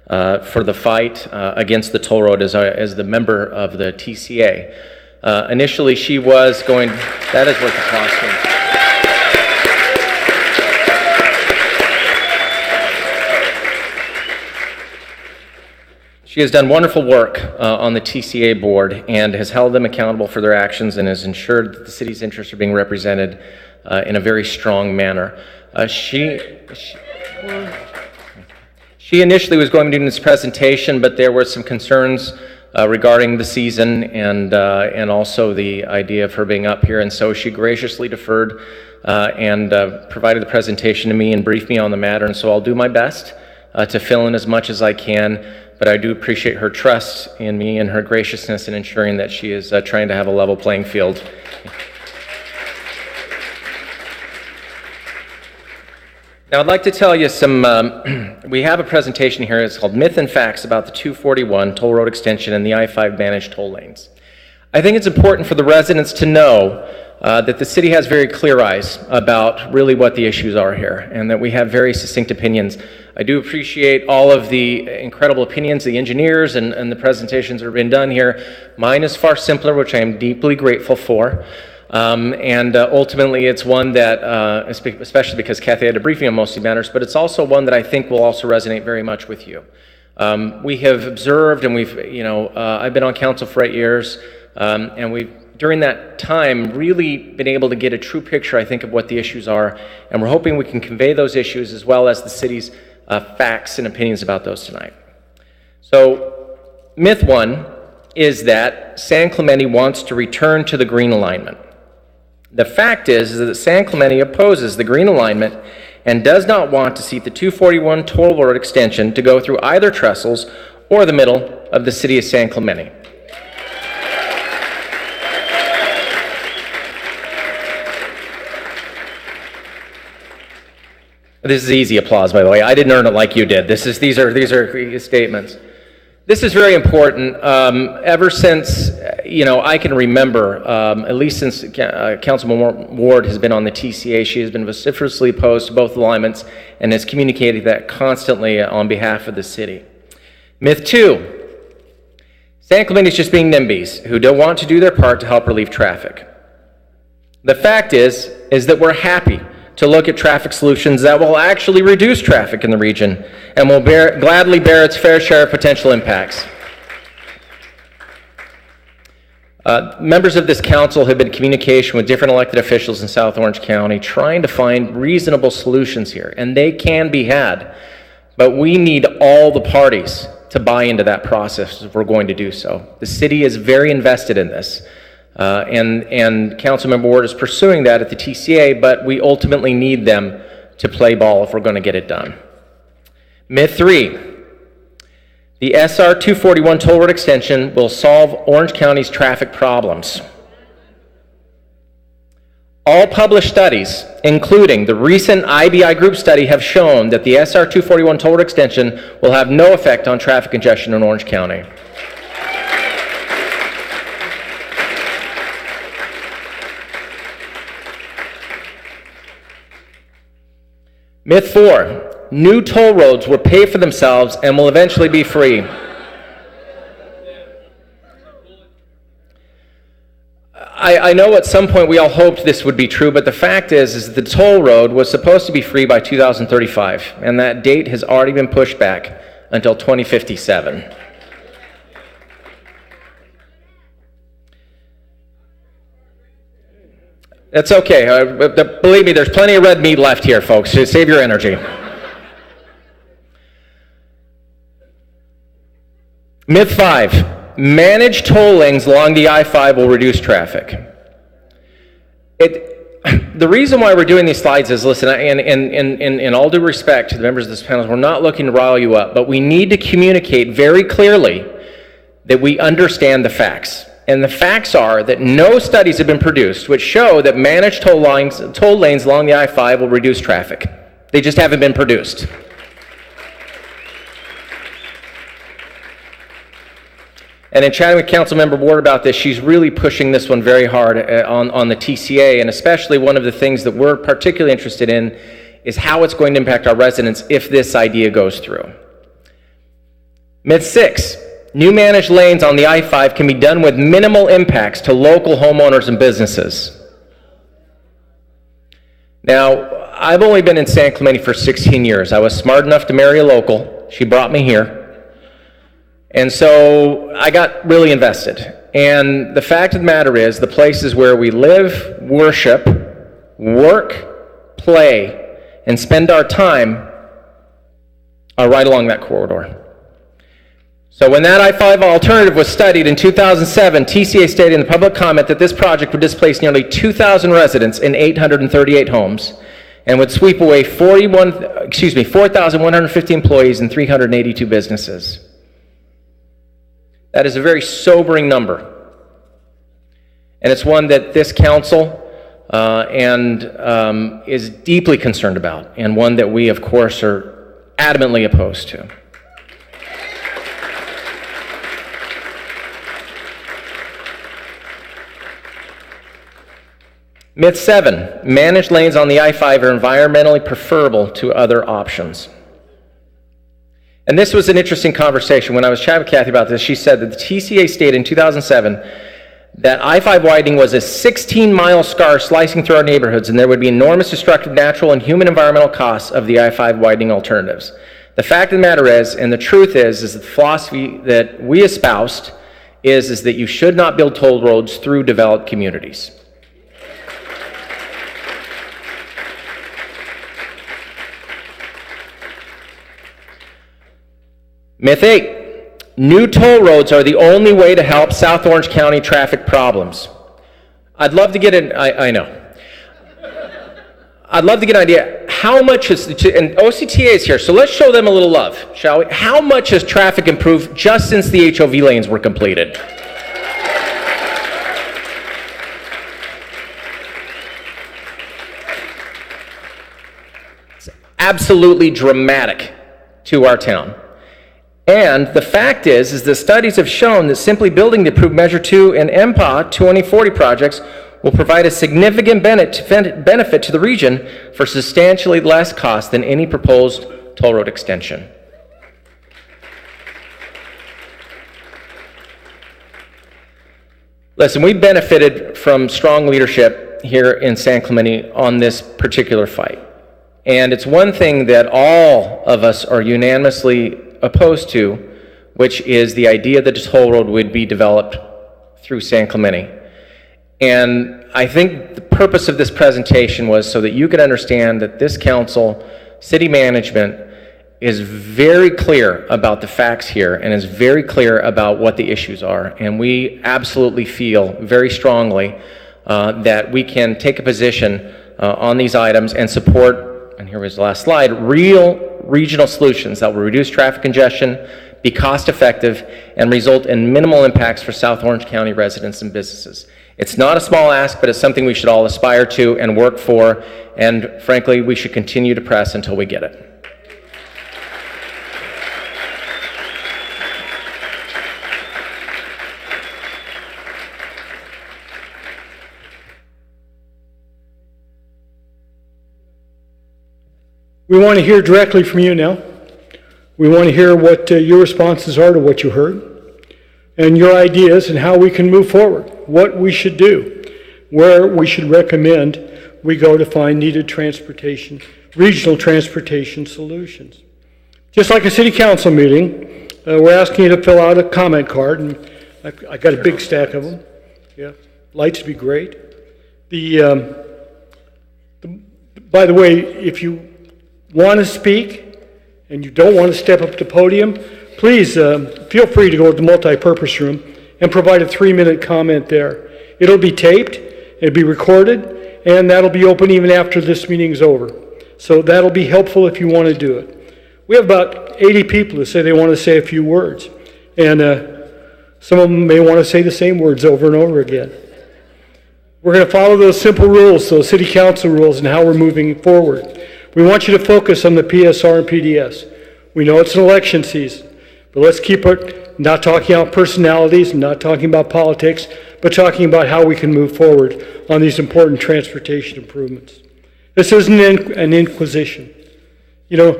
for the fight against the toll road as the member of the TCA. Initially, she was going. That is worth applause for. She has done wonderful work on the TCA board and has held them accountable for their actions and has ensured that the city's interests are being represented in a very strong manner. She initially was going to do this presentation, but there were some concerns regarding the season and also the idea of her being up here, and so she graciously deferred and provided the presentation to me and briefed me on the matter, and so I'll do my best to fill in as much as I can. But I do appreciate her trust in me and her graciousness in ensuring that she is trying to have a level playing field. Now I'd like to tell you some, we have a presentation here. It's called Myth and Facts about the 241 toll road extension and the I-5 managed toll lanes. I think it's important for the residents to know that the city has very clear eyes about really what the issues are here, and that we have very succinct opinions. I do appreciate all of the incredible opinions, the engineers, and the presentations that have been done here. Mine is far simpler, which I am deeply grateful for. Ultimately, it's one that, especially because Kathy had a briefing on most of the matters, but it's also one that I think will also resonate very much with you. We have observed, and I've been on council for 8 years, and we've, during that time, really been able to get a true picture, I think, of what the issues are, and we're hoping we can convey those issues as well as the city's facts and opinions about those tonight. So, myth one is that San Clemente wants to return to the green alignment. The fact is that San Clemente opposes the green alignment and does not want to see the 241 toll road extension to go through either Trestles or the middle of the city of San Clemente. This is easy applause, by the way. I didn't earn it like you did. These are statements. This is very important. Ever since, I can remember, at least since Councilwoman Ward has been on the TCA, she has been vociferously opposed to both alignments and has communicated that constantly on behalf of the city. Myth two, San Clemente is just being NIMBYs who don't want to do their part to help relieve traffic. The fact is that we're happy to look at traffic solutions that will actually reduce traffic in the region and will gladly bear its fair share of potential impacts. Members of this council have been in communication with different elected officials in South Orange County trying to find reasonable solutions here, and they can be had, but we need all the parties to buy into that process if we're going to do so. The city is very invested in this. And Councilmember Ward is pursuing that at the TCA, but we ultimately need them to play ball if we're going to get it done. Myth three, the SR 241 toll road extension will solve Orange County's traffic problems. All published studies, including the recent IBI group study, have shown that the SR 241 toll road extension will have no effect on traffic congestion in Orange County. Myth four, new toll roads will pay for themselves and will eventually be free. I know at some point we all hoped this would be true, but the fact is that the toll road was supposed to be free by 2035, and that date has already been pushed back until 2057. That's okay. Believe me, there's plenty of red meat left here, folks. Just save your energy. Myth five, managed toll lanes along the I-5 will reduce traffic. The reason why we're doing these slides is, listen, and in all due respect to the members of this panel, we're not looking to rile you up, but we need to communicate very clearly that we understand the facts. And the facts are that no studies have been produced which show that managed toll lanes along the I-5 will reduce traffic. They just haven't been produced. And in chatting with Councilmember Ward about this, she's really pushing this one very hard on the TCA, and especially one of the things that we're particularly interested in is how it's going to impact our residents if this idea goes through. Myth six, new managed lanes on the I-5 can be done with minimal impacts to local homeowners and businesses. Now, I've only been in San Clemente for 16 years. I was smart enough to marry a local. She brought me here. And so I got really invested. And the fact of the matter is, the places where we live, worship, work, play, and spend our time are right along that corridor. So when that I-5 alternative was studied in 2007, TCA stated in the public comment that this project would displace nearly 2,000 residents in 838 homes and would sweep away 4,150 employees and 382 businesses. That is a very sobering number. And it's one that this council is deeply concerned about, and one that we, of course, are adamantly opposed to. Myth 7, managed lanes on the I-5 are environmentally preferable to other options. And this was an interesting conversation. When I was chatting with Kathy about this, she said that the TCA stated in 2007 that I-5 widening was a 16-mile scar slicing through our neighborhoods, and there would be enormous destructive natural and human environmental costs of the I-5 widening alternatives. The fact of the matter is, and the truth is that the philosophy that we espoused is that you should not build toll roads through developed communities. Myth 8, new toll roads are the only way to help South Orange County traffic problems. I'd love to get I know. I'd love to get an idea, how much is, and OCTA is here, so let's show them a little love, shall we? How much has traffic improved just since the HOV lanes were completed? It's absolutely dramatic to our town. And the fact is the studies have shown that simply building the approved Measure 2 and MPA 2040 projects will provide a significant benefit to the region for substantially less cost than any proposed toll road extension. Listen, we benefited from strong leadership here in San Clemente on this particular fight. And it's one thing that all of us are unanimously opposed to, which is the idea that a toll road would be developed through San Clemente. And I think the purpose of this presentation was so that you could understand that this council, city management, is very clear about the facts here and is very clear about what the issues are. And we absolutely feel very strongly that we can take a position on these items and support, and here was the last slide, real regional solutions that will reduce traffic congestion, be cost effective, and result in minimal impacts for South Orange County residents and businesses. It's not a small ask, but it's something we should all aspire to and work for, and frankly, we should continue to press until we get it. We want to hear directly from you now. We want to hear what your responses are to what you heard, and your ideas and how we can move forward, what we should do, where we should recommend we go to find needed transportation, regional transportation solutions. Just like a city council meeting, we're asking you to fill out a comment card, and I got a big stack of them. Yeah, lights would be great. By the way, if you want to speak and you don't want to step up to the podium, please feel free to go to the multi-purpose room and provide a 3-minute comment there. It'll be taped, it'll be recorded, and that'll be open even after this meeting's over. So that'll be helpful if you want to do it. We have about 80 people who say they want to say a few words, and some of them may want to say the same words over and over again. We're going to follow those simple rules, those city council rules, and how we're moving forward. We want you to focus on the PSR and PDS. We know it's an election season, but let's keep it not talking about personalities, not talking about politics, but talking about how we can move forward on these important transportation improvements. This isn't an inquisition. You know,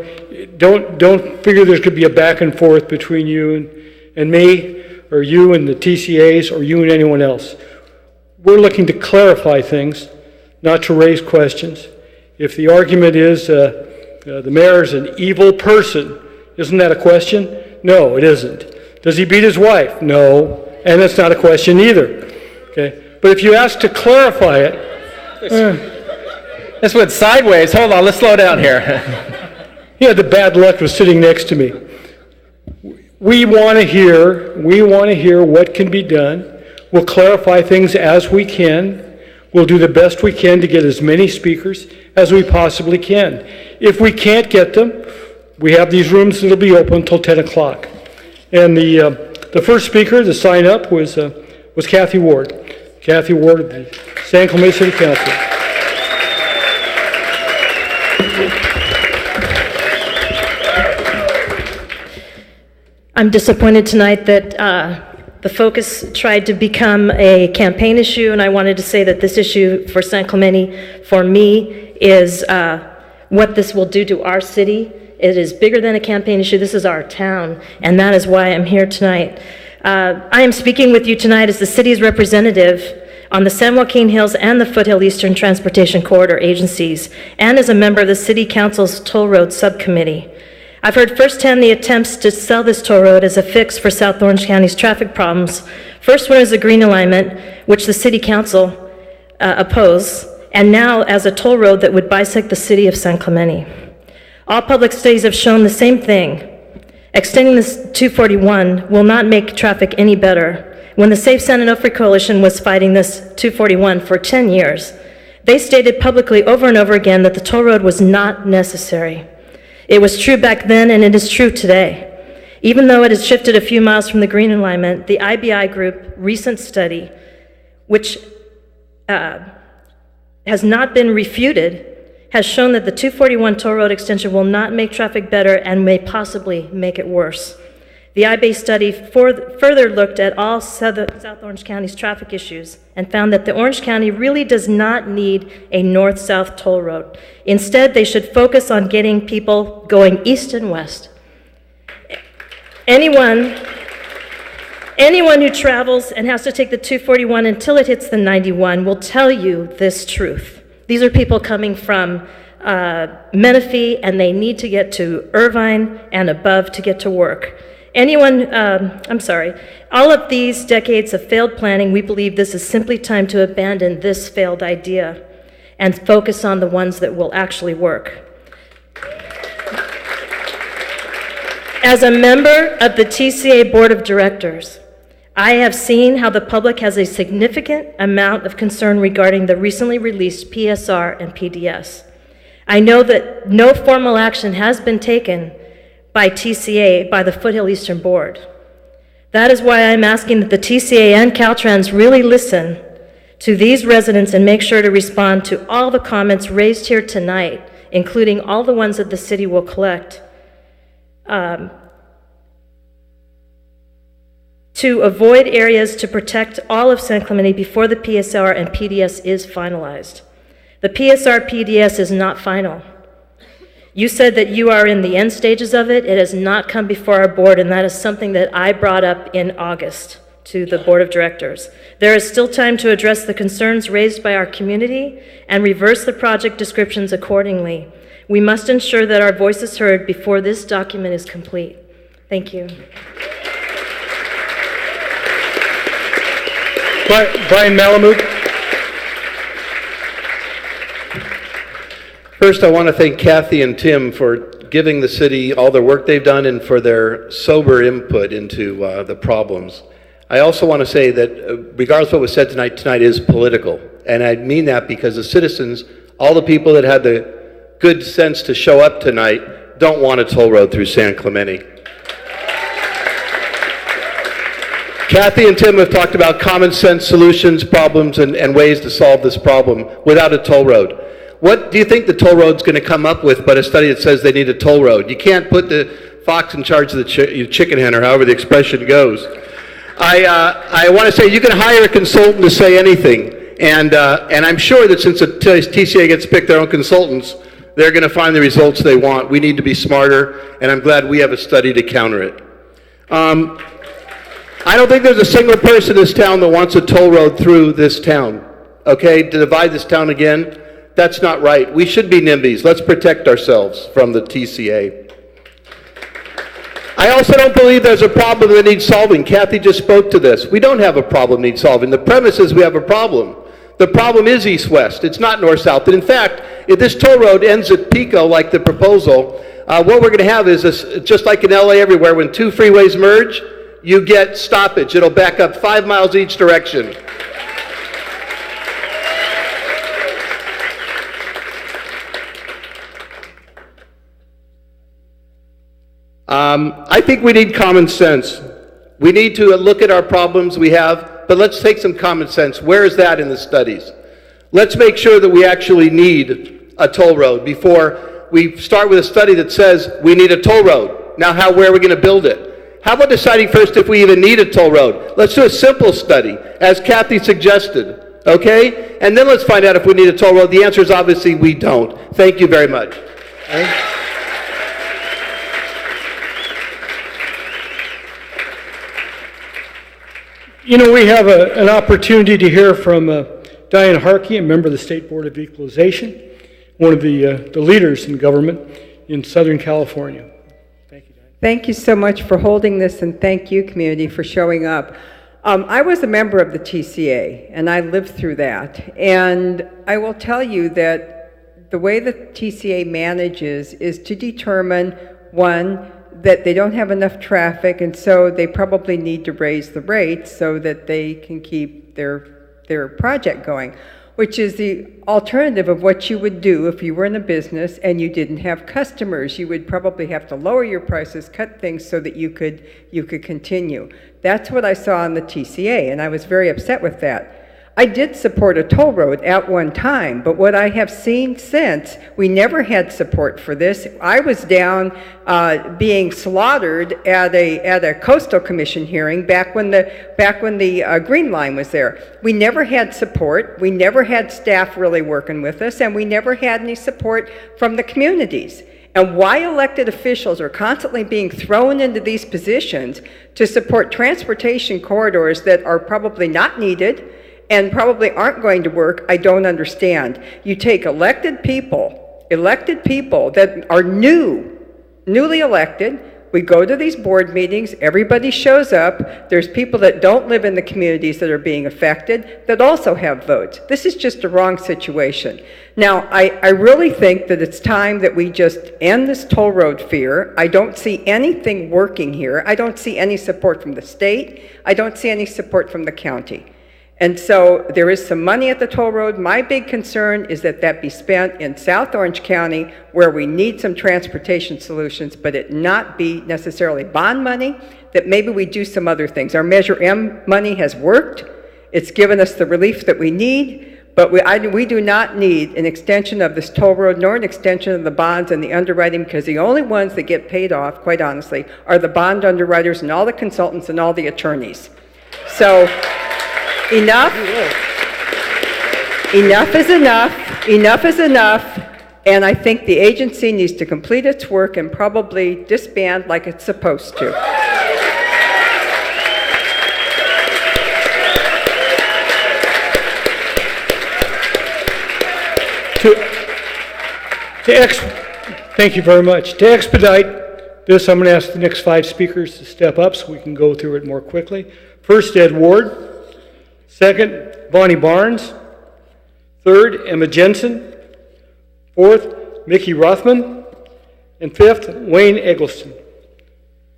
don't figure there's going to be a back and forth between you and me, or you and the TCAs, or you and anyone else. We're looking to clarify things, not to raise questions. If the argument is the mayor's an evil person, isn't that a question? No, it isn't. Does he beat his wife? No, and that's not a question either. Okay, but if you ask to clarify it, this went sideways. Hold on, let's slow down here. He had the bad luck of sitting next to me. We want to hear what can be done. We'll clarify things as we can. We'll do the best we can to get as many speakers as we possibly can. If we can't get them, we have these rooms that'll be open until 10 o'clock. And the first speaker to sign up was Kathy Ward. Kathy Ward of the San Clemente City Council. I'm disappointed tonight that The focus tried to become a campaign issue, and I wanted to say that this issue for San Clemente, for me, is what this will do to our city. It is bigger than a campaign issue. This is our town, and that is why I'm here tonight. I am speaking with you tonight as the city's representative on the San Joaquin Hills and the Foothill Eastern Transportation Corridor agencies, and as a member of the City Council's Toll Road Subcommittee. I've heard firsthand the attempts to sell this toll road as a fix for South Orange County's traffic problems. First one is a green alignment, which the City Council opposed, and now as a toll road that would bisect the city of San Clemente. All public studies have shown the same thing. Extending this 241 will not make traffic any better. When the Save San Onofre Coalition was fighting this 241 for 10 years, they stated publicly over and over again that the toll road was not necessary. It was true back then, and it is true today. Even though it has shifted a few miles from the green alignment, the IBI Group recent study, which has not been refuted, has shown that the 241 toll road extension will not make traffic better and may possibly make it worse. The IBI study further looked at all South Orange County's traffic issues and found that the Orange County really does not need a north-south toll road. Instead, they should focus on getting people going east and west. Anyone who travels and has to take the 241 until it hits the 91 will tell you this truth. These are people coming from Menifee, and they need to get to Irvine and above to get to work. All of these decades of failed planning, we believe this is simply time to abandon this failed idea and focus on the ones that will actually work. As a member of the TCA Board of Directors, I have seen how the public has a significant amount of concern regarding the recently released PSR and PDS. I know that no formal action has been taken by TCA, by the Foothill Eastern Board. That is why I'm asking that the TCA and Caltrans really listen to these residents and make sure to respond to all the comments raised here tonight, including all the ones that the city will collect, to avoid areas to protect all of San Clemente before the PSR and PDS is finalized. The PSR PDS is not final. You said that you are in the end stages of it. It has not come before our board, and that is something that I brought up in August to the Board of Directors. There is still time to address the concerns raised by our community and reverse the project descriptions accordingly. We must ensure that our voice is heard before this document is complete. Thank you. Brian Malamud. First, I want to thank Kathy and Tim for giving the city all the work they've done and for their sober input into the problems. I also want to say that regardless of what was said tonight is political. And I mean that because the citizens, all the people that had the good sense to show up tonight, don't want a toll road through San Clemente. Kathy and Tim have talked about common sense solutions, problems, and ways to solve this problem without a toll road. What do you think the toll road's going to come up with but a study that says they need a toll road? You can't put the fox in charge of the chicken hen, or however the expression goes. I want to say you can hire a consultant to say anything, and I'm sure that since the TCA gets to pick their own consultants, they're going to find the results they want. We need to be smarter, and I'm glad we have a study to counter it. I don't think there's a single person in this town that wants a toll road through this town, okay? To divide this town again, that's not right. We should be NIMBYs. Let's protect ourselves from the TCA. I also don't believe there's a problem that needs solving. Kathy just spoke to this. We don't have a problem that needs solving. The premise is we have a problem. The problem is east-west. It's not north-south. And in fact, if this toll road ends at Pico like the proposal, what we're going to have is this, just like in LA everywhere, when two freeways merge, you get stoppage. It'll back up 5 miles each direction. I think we need common sense. We need to look at our problems we have, but let's take some common sense. Where is that in the studies? Let's make sure that we actually need a toll road before we start with a study that says we need a toll road. Now, where are we going to build it? How about deciding first if we even need a toll road? Let's do a simple study, as Kathy suggested, okay? And then let's find out if we need a toll road. The answer is obviously we don't. Thank you very much. You know, we have an opportunity to hear from Diane Harkey, a member of the State Board of Equalization, one of the leaders in government in Southern California. Thank you, Diane. Thank you so much for holding this, and thank you, community, for showing up. I was a member of the TCA, and I lived through that. And I will tell you that the way the TCA manages is to determine, one, that they don't have enough traffic, and so they probably need to raise the rates so that they can keep their project going, which is the alternative of what you would do if you were in a business and you didn't have customers. You would probably have to lower your prices, cut things so that you could continue. That's what I saw on the TCA, and I was very upset with that. I did support a toll road at one time, but what I have seen since, we never had support for this. I was down being slaughtered at a Coastal Commission hearing back when the Green Line was there. We never had support. We never had staff really working with us, and we never had any support from the communities. And why elected officials are constantly being thrown into these positions to support transportation corridors that are probably not needed and probably aren't going to work, I don't understand. You take elected people that are newly elected, we go to these board meetings, everybody shows up, there's people that don't live in the communities that are being affected that also have votes. This is just a wrong situation. Now, I really think that it's time that we just end this toll road fear. I don't see anything working here. I don't see any support from the state. I don't see any support from the county. And so there is some money at the toll road. My big concern is that that be spent in South Orange County where we need some transportation solutions, but it not be necessarily bond money, that maybe we do some other things. Our Measure M money has worked. It's given us the relief that we need, but we do not need an extension of this toll road nor an extension of the bonds and the underwriting, because the only ones that get paid off, quite honestly, are the bond underwriters and all the consultants and all the attorneys. So enough is enough, enough is enough, and I think the agency needs to complete its work and probably disband like it's supposed to. Thank you very much. To expedite this, I'm going to ask the next 5 speakers to step up so we can go through it more quickly. First, Ed Ward. Second, Bonnie Barnes. Third, Emma Jensen. Fourth, Mickey Rothman. And fifth, Wayne Eggleston.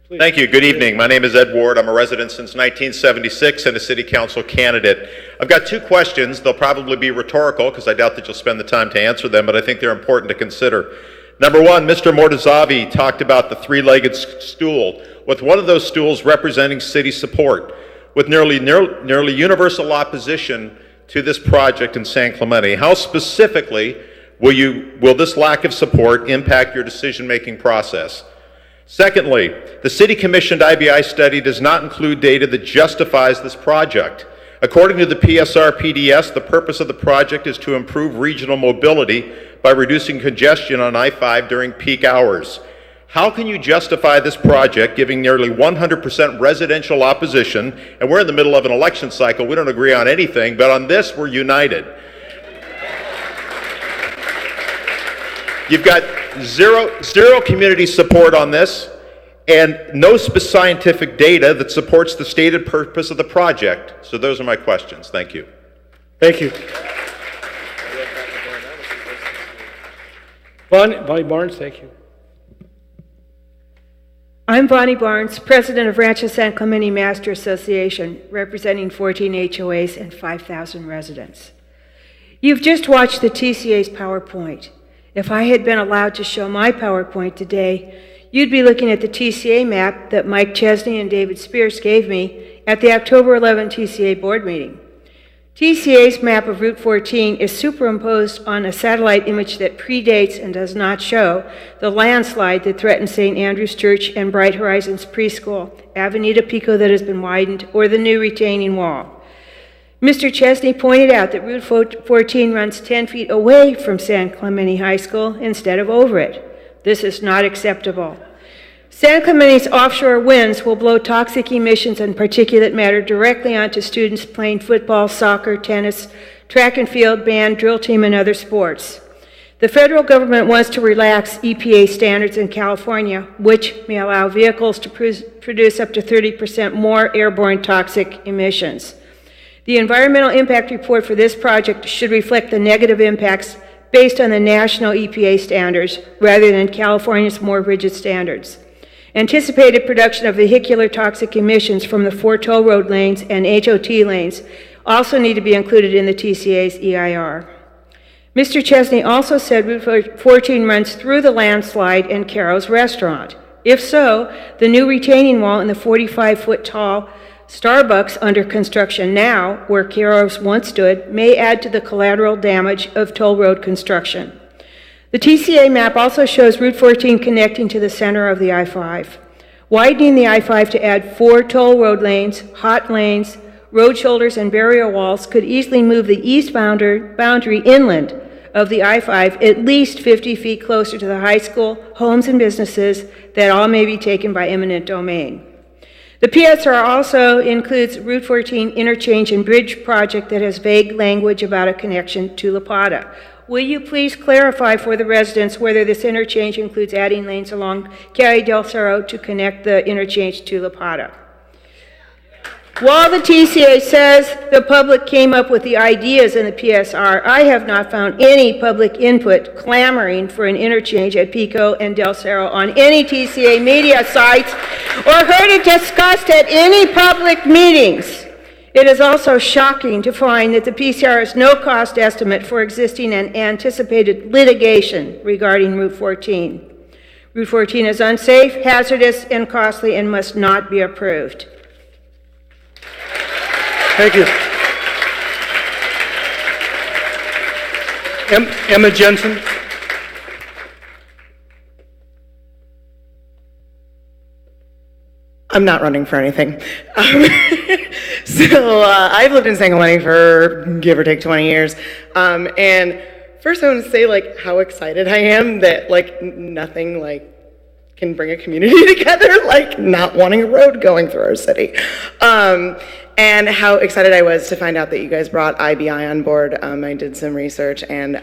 Please. Thank you. Good evening. My name is Ed Ward. I'm a resident since 1976 and a city council candidate. I've got 2 questions. They'll probably be rhetorical because I doubt that you'll spend the time to answer them, but I think they're important to consider. Number 1, Mr. Mortazavi talked about the 3-legged stool, with one of those stools representing city support. With nearly universal opposition to this project in San Clemente, how specifically will this lack of support impact your decision-making process? Secondly, the city-commissioned IBI study does not include data that justifies this project. According to the PSR-PDS, the purpose of the project is to improve regional mobility by reducing congestion on I-5 during peak hours. How can you justify this project giving nearly 100% residential opposition, and we're in the middle of an election cycle, we don't agree on anything, but on this we're united. You've got zero community support on this, and no scientific data that supports the stated purpose of the project. So those are my questions. Thank you. Thank you. Bonnie Barnes, thank you. I'm Bonnie Barnes, president of Rancho San Clemente Master Association, representing 14 HOAs and 5,000 residents. You've just watched the TCA's PowerPoint. If I had been allowed to show my PowerPoint today, you'd be looking at the TCA map that Mike Chesney and David Spears gave me at the October 11 TCA board meeting. TCA's map of Route 14 is superimposed on a satellite image that predates and does not show the landslide that threatened St. Andrew's Church and Bright Horizons Preschool, Avenida Pico that has been widened, or the new retaining wall. Mr. Chesney pointed out that Route 14 runs 10 feet away from San Clemente High School instead of over it. This is not acceptable. San Clemente's offshore winds will blow toxic emissions and particulate matter directly onto students playing football, soccer, tennis, track and field, band, drill team, and other sports. The federal government wants to relax EPA standards in California, which may allow vehicles to produce up to 30% more airborne toxic emissions. The environmental impact report for this project should reflect the negative impacts based on the national EPA standards rather than California's more rigid standards. Anticipated production of vehicular toxic emissions from the 4 toll road lanes and HOT lanes also need to be included in the TCA's EIR. Mr. Chesney also said Route 14 runs through the landslide and Caro's restaurant. If so, the new retaining wall and the 45-foot tall Starbucks under construction now, where Caro's once stood, may add to the collateral damage of toll road construction. The TCA map also shows Route 14 connecting to the center of the I-5. Widening the I-5 to add 4 toll road lanes, hot lanes, road shoulders, and barrier walls could easily move the east boundary inland of the I-5 at least 50 feet closer to the high school, homes, and businesses that all may be taken by eminent domain. The PSR also includes Route 14 interchange and bridge project that has vague language about a connection to La Plata. Will you please clarify for the residents whether this interchange includes adding lanes along Calle del Cerro to connect the interchange to La Plata? While the TCA says the public came up with the ideas in the PSR, I have not found any public input clamoring for an interchange at Pico and Del Cerro on any TCA media sites or heard it discussed at any public meetings. It is also shocking to find that the PCR has no cost estimate for existing and anticipated litigation regarding Route 14. Route 14 is unsafe, hazardous, and costly and must not be approved. Thank you. Emma Jensen. I'm not running for anything. I've lived in San Clemente for give or take 20 years. And first I want to say how excited I am that nothing can bring a community together, not wanting a road going through our city. And how excited I was to find out that you guys brought IBI on board. I did some research and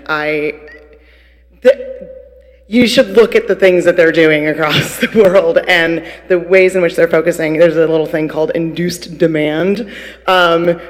you should look at the things that they're doing across the world and the ways in which they're focusing. There's a little thing called induced demand,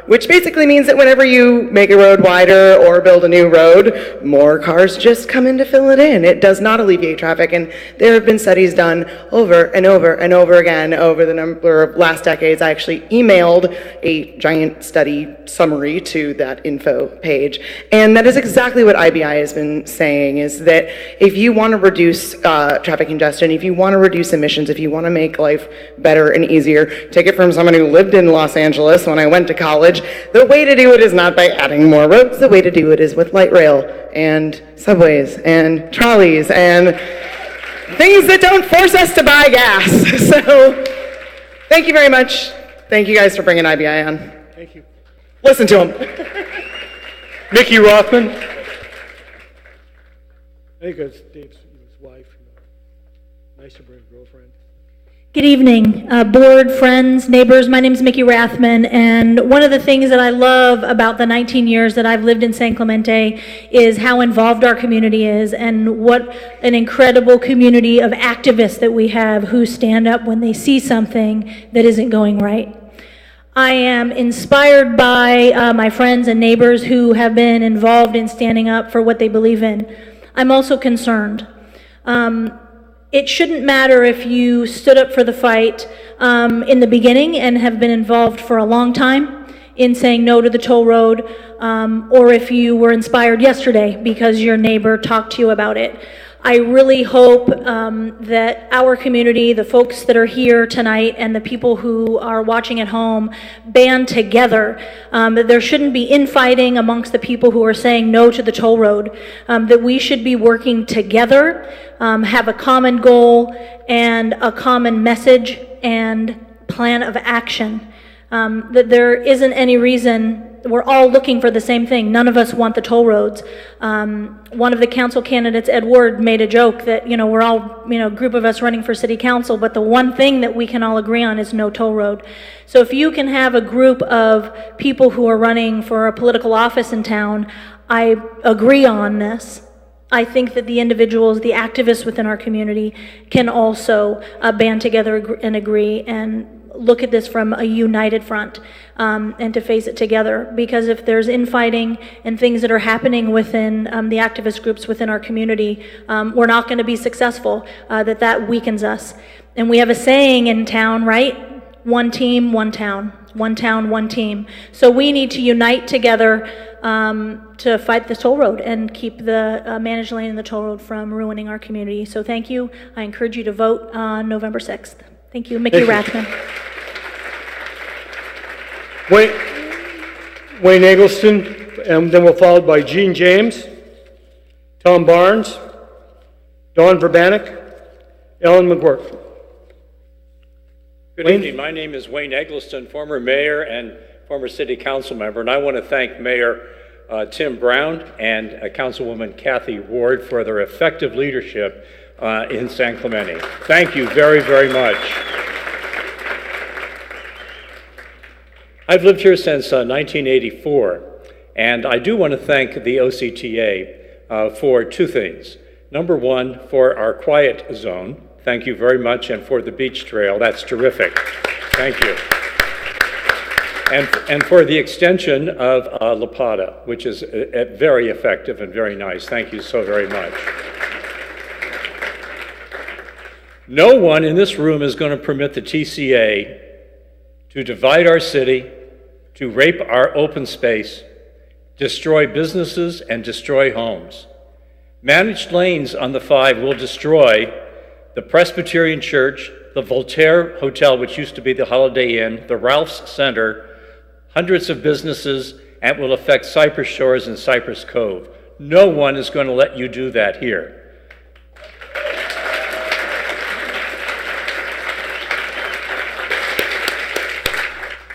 which basically means that whenever you make a road wider or build a new road, more cars just come in to fill it in. It does not alleviate traffic, and there have been studies done over and over and over again over the number of last decades. I actually emailed a giant study summary to that info page, and that is exactly what IBI has been saying, is that if you want to reduce traffic congestion, if you want to reduce emissions, if you want to make life better and easier, take it from someone who lived in Los Angeles when I went to college, the way to do it is not by adding more roads, the way to do it is with light rail and subways and trolleys and things that don't force us to buy gas. So thank you very much. Thank you guys for bringing IBI on. Thank you. Listen to him. Nikki Rothman. I think that's Dave's wife. Nice to bring a girlfriend. Good evening, board, friends, neighbors. My name is Mickey Rathman, and one of the things that I love about the 19 years that I've lived in San Clemente is how involved our community is and what an incredible community of activists that we have who stand up when they see something that isn't going right. I am inspired by my friends and neighbors who have been involved in standing up for what they believe in. I'm also concerned. It shouldn't matter if you stood up for the fight in the beginning and have been involved for a long time. in saying no to the toll road, or if you were inspired yesterday because your neighbor talked to you about it. I really hope that our community, the folks that are here tonight and the people who are watching at home, band together, that there shouldn't be infighting amongst the people who are saying no to the toll road, that we should be working together, have a common goal and a common message and plan of action, that there isn't any reason. We're all looking for the same thing. None of us want the toll roads. One of the council candidates, Ed Ward, made a joke that, we're all, a group of us running for city council, but the one thing that we can all agree on is no toll road. So if you can have a group of people who are running for a political office in town, I agree on this. I think that the individuals, the activists within our community can also band together and agree and look at this from a united front, and to face it together. Because if there's infighting and things that are happening within the activist groups within our community, we're not going to be successful, that weakens us. And we have a saying in town, right? One team, one town. One town, one team. So we need to unite together to fight the toll road and keep the managed lane and the toll road from ruining our community. So thank you. I encourage you to vote on November 6th. Thank you. Mickey Rathman. Wayne Eggleston, and then we'll follow by Gene James, Tom Barnes, Don Verbanek, Ellen McGuirk. Good evening. My name is Wayne Eggleston, former mayor and former city council member, and I want to thank Mayor Tim Brown and Councilwoman Kathy Ward for their effective leadership in San Clemente. Thank you very, very much. I've lived here since 1984, and I do want to thank the OCTA for two things. Number one, for our quiet zone. Thank you very much, and for the beach trail. That's terrific. Thank you. And for the extension of La Plata, which is very effective and very nice. Thank you so very much. No one in this room is going to permit the TCA to divide our city, to rape our open space, destroy businesses, and destroy homes. Managed lanes on the 5 will destroy the Presbyterian Church, the Voltaire Hotel, which used to be the Holiday Inn, the Ralph's Center, hundreds of businesses, and will affect Cypress Shores and Cypress Cove. No one is going to let you do that here.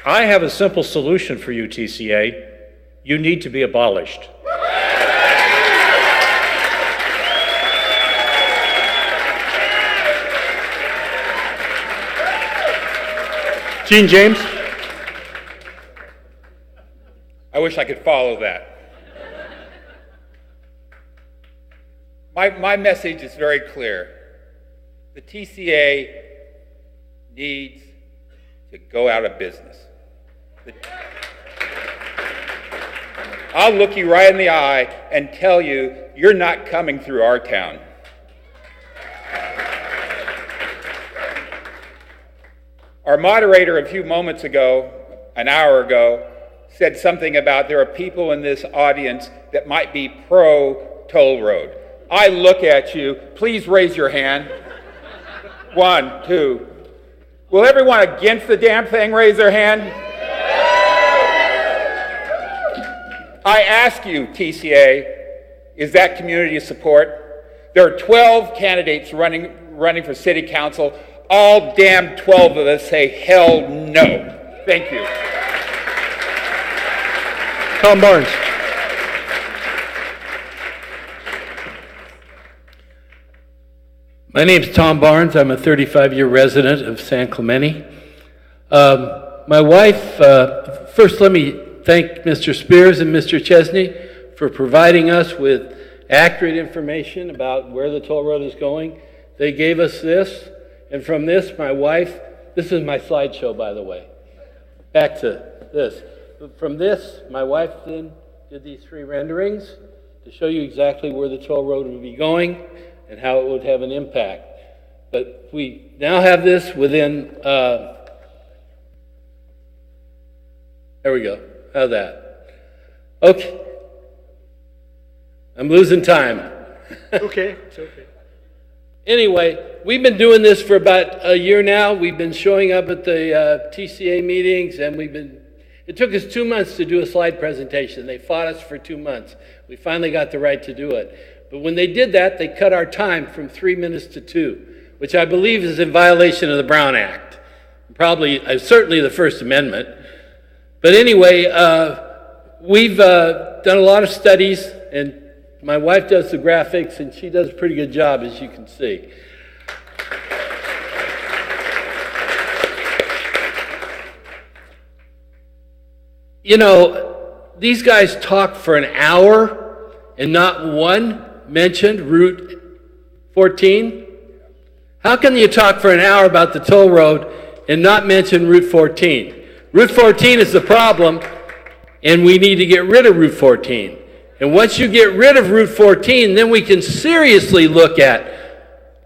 I have a simple solution for you, TCA. You need to be abolished. Gene James. I wish I could follow that. My message is very clear. The TCA needs to go out of business. I'll look you right in the eye and tell you, you're not coming through our town. Our moderator a few moments ago, an hour ago, said something about there are people in this audience that might be pro-toll road. I look at you, please raise your hand. 1, 2. Will everyone against the damn thing raise their hand? I ask you, TCA, is that community support? There are 12 candidates running for city council. All damn 12 of us say hell no. Thank you. Tom Barnes. My name's Tom Barnes. I'm a 35-year resident of San Clemente. My wife, first let me thank Mr. Spears and Mr. Chesney for providing us with accurate information about where the toll road is going. They gave us this, and from this, my wife, this is my slideshow, by the way. Back to this. From this, my wife then did these 3 renderings to show you exactly where the toll road would be going and how it would have an impact. But we now have this within, there we go. How's that? Okay. I'm losing time. Okay, it's okay. Anyway, we've been doing this for about a year now. We've been showing up at the TCA meetings, and it took us 2 months to do a slide presentation. They fought us for 2 months. We finally got the right to do it. But when they did that, they cut our time from 3 minutes to 2, which I believe is in violation of the Brown Act. Probably, certainly the First Amendment. But anyway, we've done a lot of studies, and my wife does the graphics, and she does a pretty good job, as you can see. You know, these guys talk for an hour, and not one mentioned Route 14. How can you talk for an hour about the toll road and not mention Route 14? Route 14 is the problem, and we need to get rid of Route 14. And once you get rid of Route 14, then we can seriously look at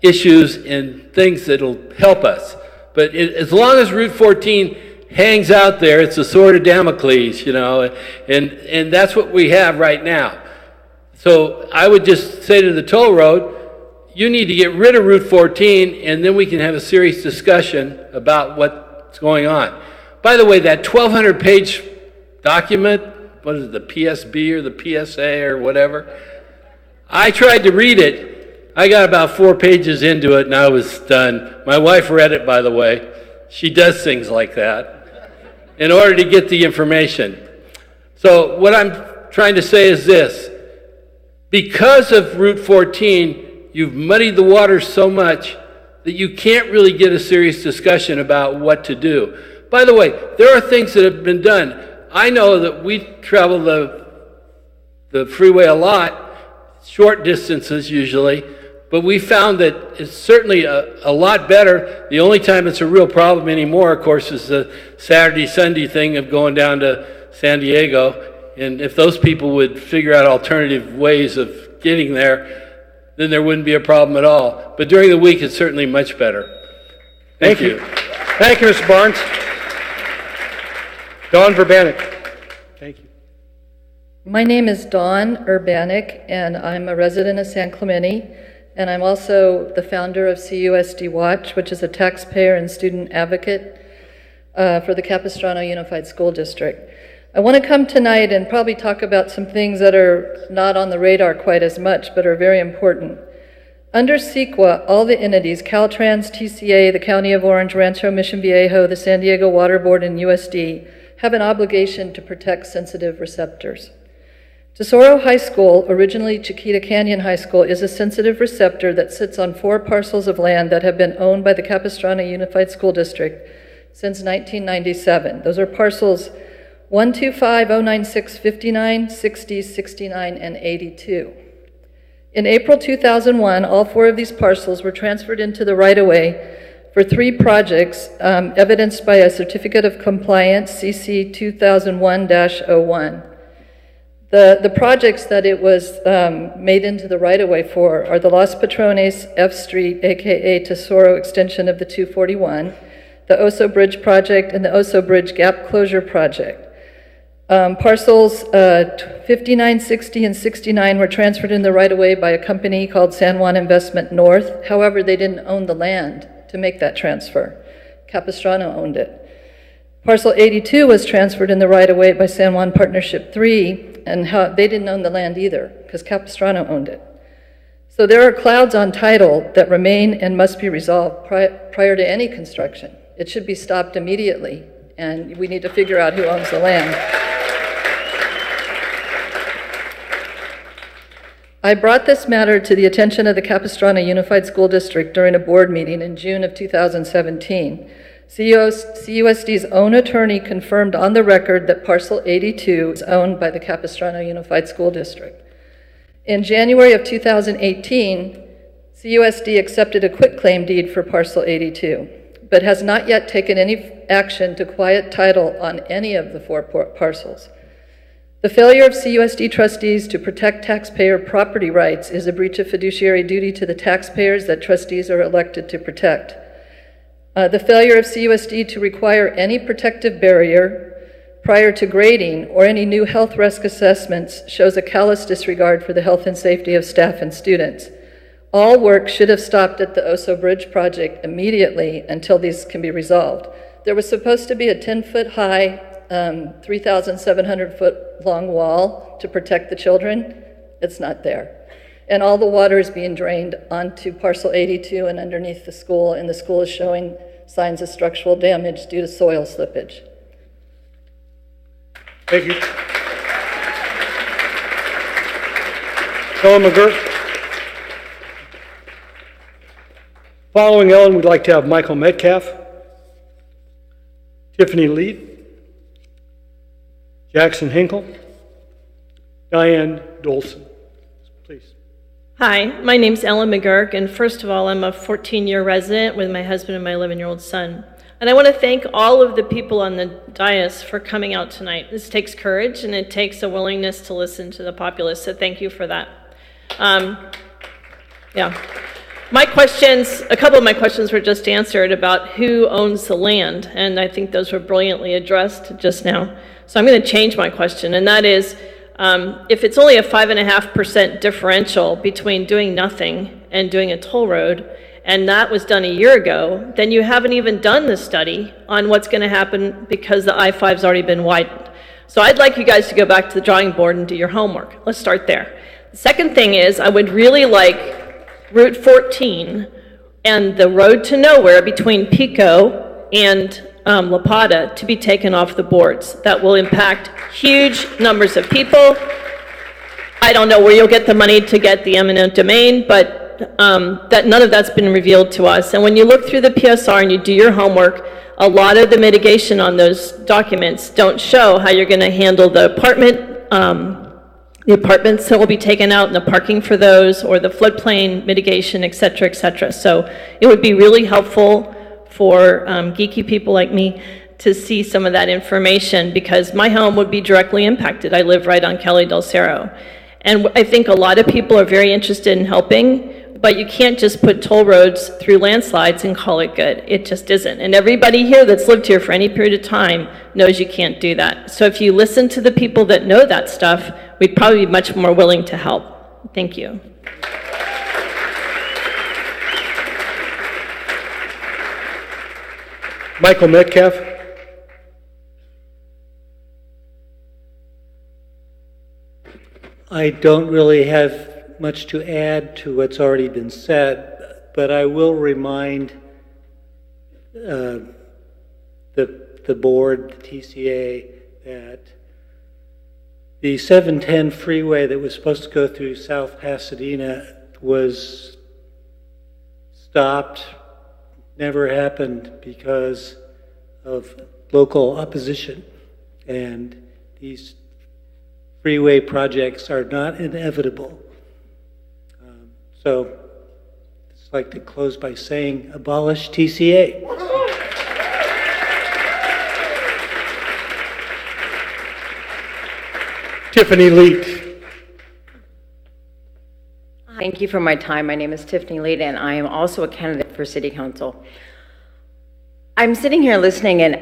issues and things that'll help us. But as long as Route 14 hangs out there, it's a sword of Damocles, you know, and that's what we have right now. So I would just say to the toll road, you need to get rid of Route 14, and then we can have a serious discussion about what's going on. By the way, that 1,200-page document, what is it, the PSB or the PSA or whatever? I tried to read it. I got about 4 pages into it, and I was done. My wife read it, by the way. She does things like that in order to get the information. So what I'm trying to say is this. Because of Route 14, you've muddied the waters so much that you can't really get a serious discussion about what to do. By the way, there are things that have been done. I know that we travel the freeway a lot, short distances usually, but we found that it's certainly a lot better. The only time it's a real problem anymore, of course, is the Saturday, Sunday thing of going down to San Diego. And if those people would figure out alternative ways of getting there, then there wouldn't be a problem at all. But during the week, it's certainly much better. Thank you. Thank you, Mr. Barnes. Dawn Verbanek. Thank you. My name is Dawn Urbanik, and I'm a resident of San Clemente, and I'm also the founder of CUSD Watch, which is a taxpayer and student advocate for the Capistrano Unified School District. I want to come tonight and probably talk about some things that are not on the radar quite as much, but are very important. Under CEQA, all the entities, Caltrans, TCA, the County of Orange, Rancho Mission Viejo, the San Diego Water Board, and USD, have an obligation to protect sensitive receptors. Tesoro High School, originally Chiquita Canyon High School, is a sensitive receptor that sits on 4 parcels of land that have been owned by the Capistrano Unified School District since 1997. Those are parcels 125, 096, 59, 60, 69, and 82. In April 2001, all 4 of these parcels were transferred into the right-of-way for 3 projects evidenced by a Certificate of Compliance, CC 2001-01. The projects that it was made into the right-of-way for are the Los Patrones F Street, aka Tesoro extension of the 241, the Oso Bridge project, and the Oso Bridge Gap Closure project. Parcels 59, 60, and 69 were transferred in the right-of-way by a company called San Juan Investment North. However, they didn't own the land to make that transfer. Capistrano owned it. Parcel 82 was transferred in the right-of-way by San Juan Partnership 3, and they didn't own the land either, because Capistrano owned it. So there are clouds on title that remain and must be resolved prior to any construction. It should be stopped immediately, and we need to figure out who owns the land. I brought this matter to the attention of the Capistrano Unified School District during a board meeting in June of 2017. CUSD's own attorney confirmed on the record that Parcel 82 is owned by the Capistrano Unified School District. In January of 2018, CUSD accepted a quitclaim deed for Parcel 82, but has not yet taken any action to quiet title on any of the 4 parcels. The failure of CUSD trustees to protect taxpayer property rights is a breach of fiduciary duty to the taxpayers that trustees are elected to protect. The failure of CUSD to require any protective barrier prior to grading or any new health risk assessments shows a callous disregard for the health and safety of staff and students. All work should have stopped at the Oso Bridge project immediately until these can be resolved. There was supposed to be a 10-foot high, 3,700 foot long wall to protect the children. It's not there. And all the water is being drained onto parcel 82 and underneath the school, and the school is showing signs of structural damage due to soil slippage. Thank you. Ellen McGurk. Following Ellen, we'd like to have Michael Metcalf, Tiffany Lead, Jackson Hinkle, Diane Dolson. Please. Hi, my name's Ellen McGurk, and first of all, I'm a 14-year resident with my husband and my 11-year-old son. And I want to thank all of the people on the dais for coming out tonight. This takes courage, and it takes a willingness to listen to the populace, so thank you for that. Yeah. My questions, a couple of my questions were just answered about who owns the land, and I think those were brilliantly addressed just now. So I'm going to change my question, and that is, if it's only a 5.5% differential between doing nothing and doing a toll road, and that was done a year ago, then you haven't even done the study on what's going to happen because the I-5's already been widened. So I'd like you guys to go back to the drawing board and do your homework. Let's start there. The second thing is, I would really like Route 14 and the road to nowhere between Pico and La Plata to be taken off the boards. That will impact huge numbers of people. I don't know where you'll get the money to get the eminent domain, but that none of that's been revealed to us. And when you look through the PSR and you do your homework, a lot of the mitigation on those documents don't show how you're going to handle the apartments that will be taken out and the parking for those, or the floodplain mitigation, et cetera, et cetera. So it would be really helpful for geeky people like me to see some of that information, because my home would be directly impacted. I live right on Calle del Cerro. And I think a lot of people are very interested in helping, but you can't just put toll roads through landslides and call it good. It just isn't. And everybody here that's lived here for any period of time knows you can't do that. So if you listen to the people that know that stuff, we'd probably be much more willing to help. Thank you. Michael Metcalf. I don't really have much to add to what's already been said, but I will remind the board, the TCA, that the 710 freeway that was supposed to go through South Pasadena was stopped, never happened because of local opposition. And these freeway projects are not inevitable. So I'd just like to close by saying, abolish TCA. Tiffany Leet. Thank you for my time. My name is Tiffany Leet, and I am also a candidate for City Council. I'm sitting here listening, and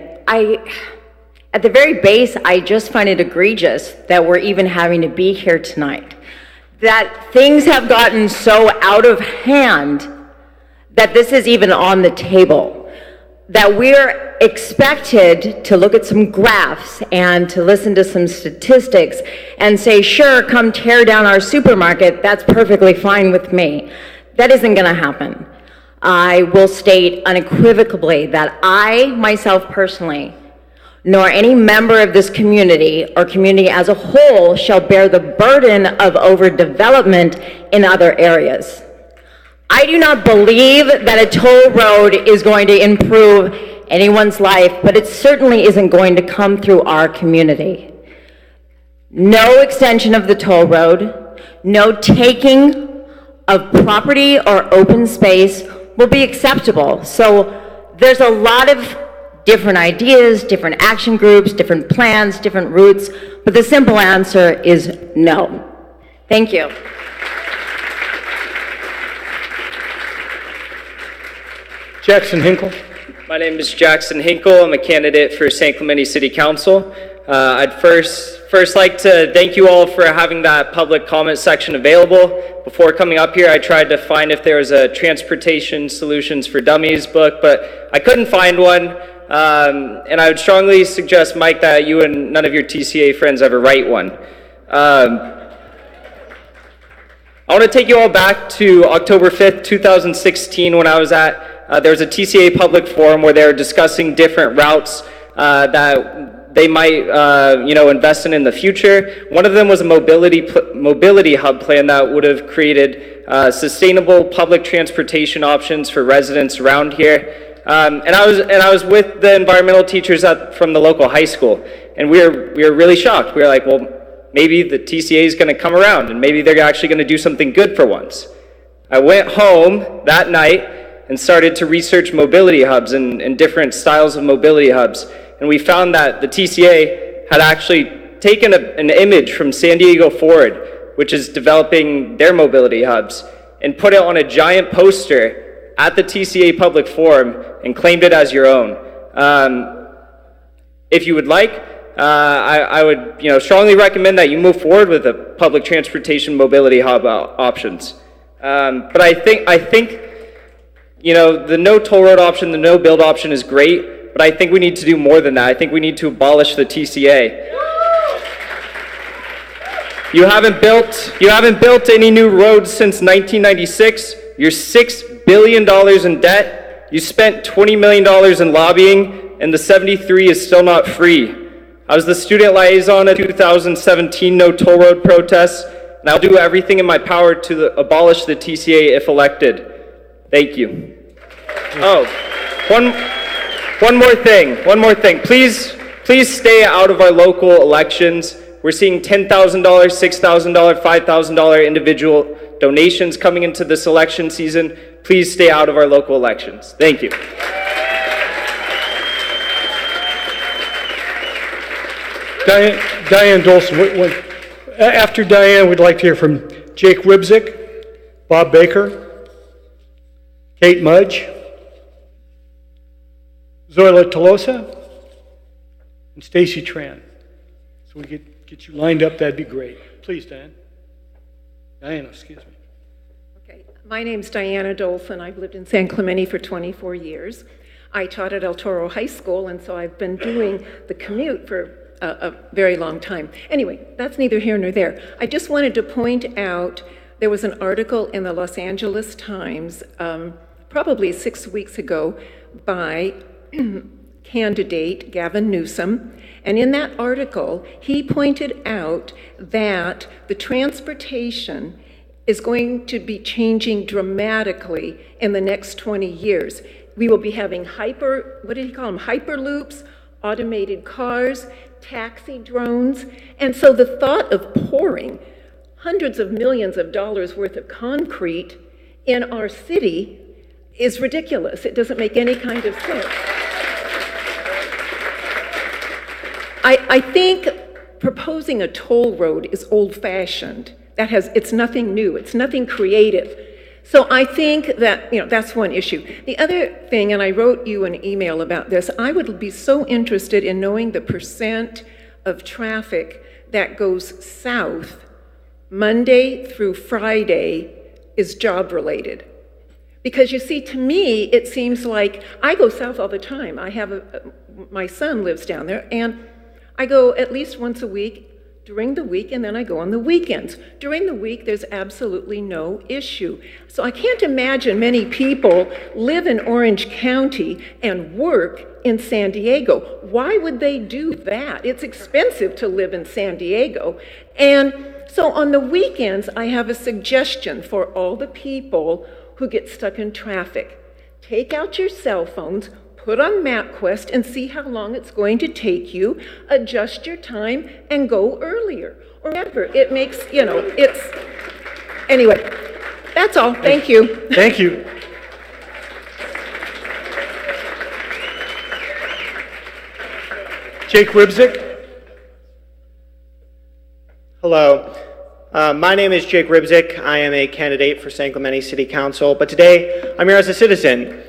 at the very base, I just find it egregious that we're even having to be here tonight. That things have gotten so out of hand that this is even on the table. That we're expected to look at some graphs and to listen to some statistics and say, sure, come tear down our supermarket, that's perfectly fine with me. That isn't gonna happen. I will state unequivocally that I, myself personally, nor any member of this community or community as a whole shall bear the burden of overdevelopment in other areas. I do not believe that a toll road is going to improve anyone's life, but it certainly isn't going to come through our community. No extension of the toll road, no taking of property or open space will be acceptable. So there's a lot of different ideas, different action groups, different plans, different routes, but the simple answer is no. Thank you. Jackson Hinkle. My name is Jackson Hinkle. I'm a candidate for San Clemente City Council. I'd first like to thank you all for having that public comment section available. Before coming up here, I tried to find if there was a Transportation Solutions for Dummies book, but I couldn't find one. And I would strongly suggest, Mike, that you and none of your TCA friends ever write one. I want to take you all back to October 5th, 2016, when I was at, there was a TCA public forum where they were discussing different routes that they might, invest in the future. One of them was a mobility hub plan that would have created sustainable public transportation options for residents around here. And I was with the environmental teachers from the local high school, and we were really shocked. We were like, well, maybe the TCA is going to come around, and maybe they're actually going to do something good for once. I went home that night and started to research mobility hubs and different styles of mobility hubs, and we found that the TCA had actually taken an image from San Diego Ford, which is developing their mobility hubs, and put it on a giant poster at the TCA Public Forum and claimed it as your own. If you would like, I would strongly recommend that you move forward with the public transportation mobility hub options. But I think the no toll road option, the no build option is great, but I think we need to do more than that. I think we need to abolish the TCA. You haven't built any new roads since 1996. You're $6 billion in debt. You spent $20 million in lobbying, and the 73 is still not free. I was the student liaison at 2017 no toll road protests, and I'll do everything in my power to abolish the TCA if elected. Thank you. Oh, one more thing. Please stay out of our local elections. We're seeing $10,000, $6,000, $5,000 individual donations coming into this election season. Please stay out of our local elections. Thank you. Diane Dolson. After Diane, we'd like to hear from Jake Ribzik, Bob Baker, Kate Mudge, Zoila Tolosa, and Stacy Tran. So we get you lined up, that'd be great. Please, Diane. Diana, excuse me. Okay, my name's Diana Dolphin. I've lived in San Clemente for 24 years. I taught at El Toro High School, and so I've been doing the commute for a very long time. Anyway, that's neither here nor there. I just wanted to point out there was an article in the Los Angeles Times probably 6 weeks ago by candidate Gavin Newsom, and in that article he pointed out that the transportation is going to be changing dramatically in the next 20 years. We will be having hyperloops, automated cars, taxi drones, and so the thought of pouring hundreds of millions of dollars worth of concrete in our city is ridiculous. It doesn't make any kind of sense. I think proposing a toll road is old-fashioned. It's nothing new, it's nothing creative. So I think that, that's one issue. The other thing, and I wrote you an email about this, I would be so interested in knowing the percent of traffic that goes south Monday through Friday is job-related. Because you see, to me, it seems like I go south all the time. I have my son lives down there, and I go at least once a week during the week, and then I go on the weekends. During the week, there's absolutely no issue. So I can't imagine many people live in Orange County and work in San Diego. Why would they do that? It's expensive to live in San Diego. And so on the weekends, I have a suggestion for all the people who get stuck in traffic. Take out your cell phones, put on MapQuest and see how long it's going to take you, adjust your time, and go earlier. Or whatever. It makes, anyway, that's all. Thank you. Thank you. Jake Ribzik. Hello. My name is Jake Ribzik. I am a candidate for San Clemente City Council, but today I'm here as a citizen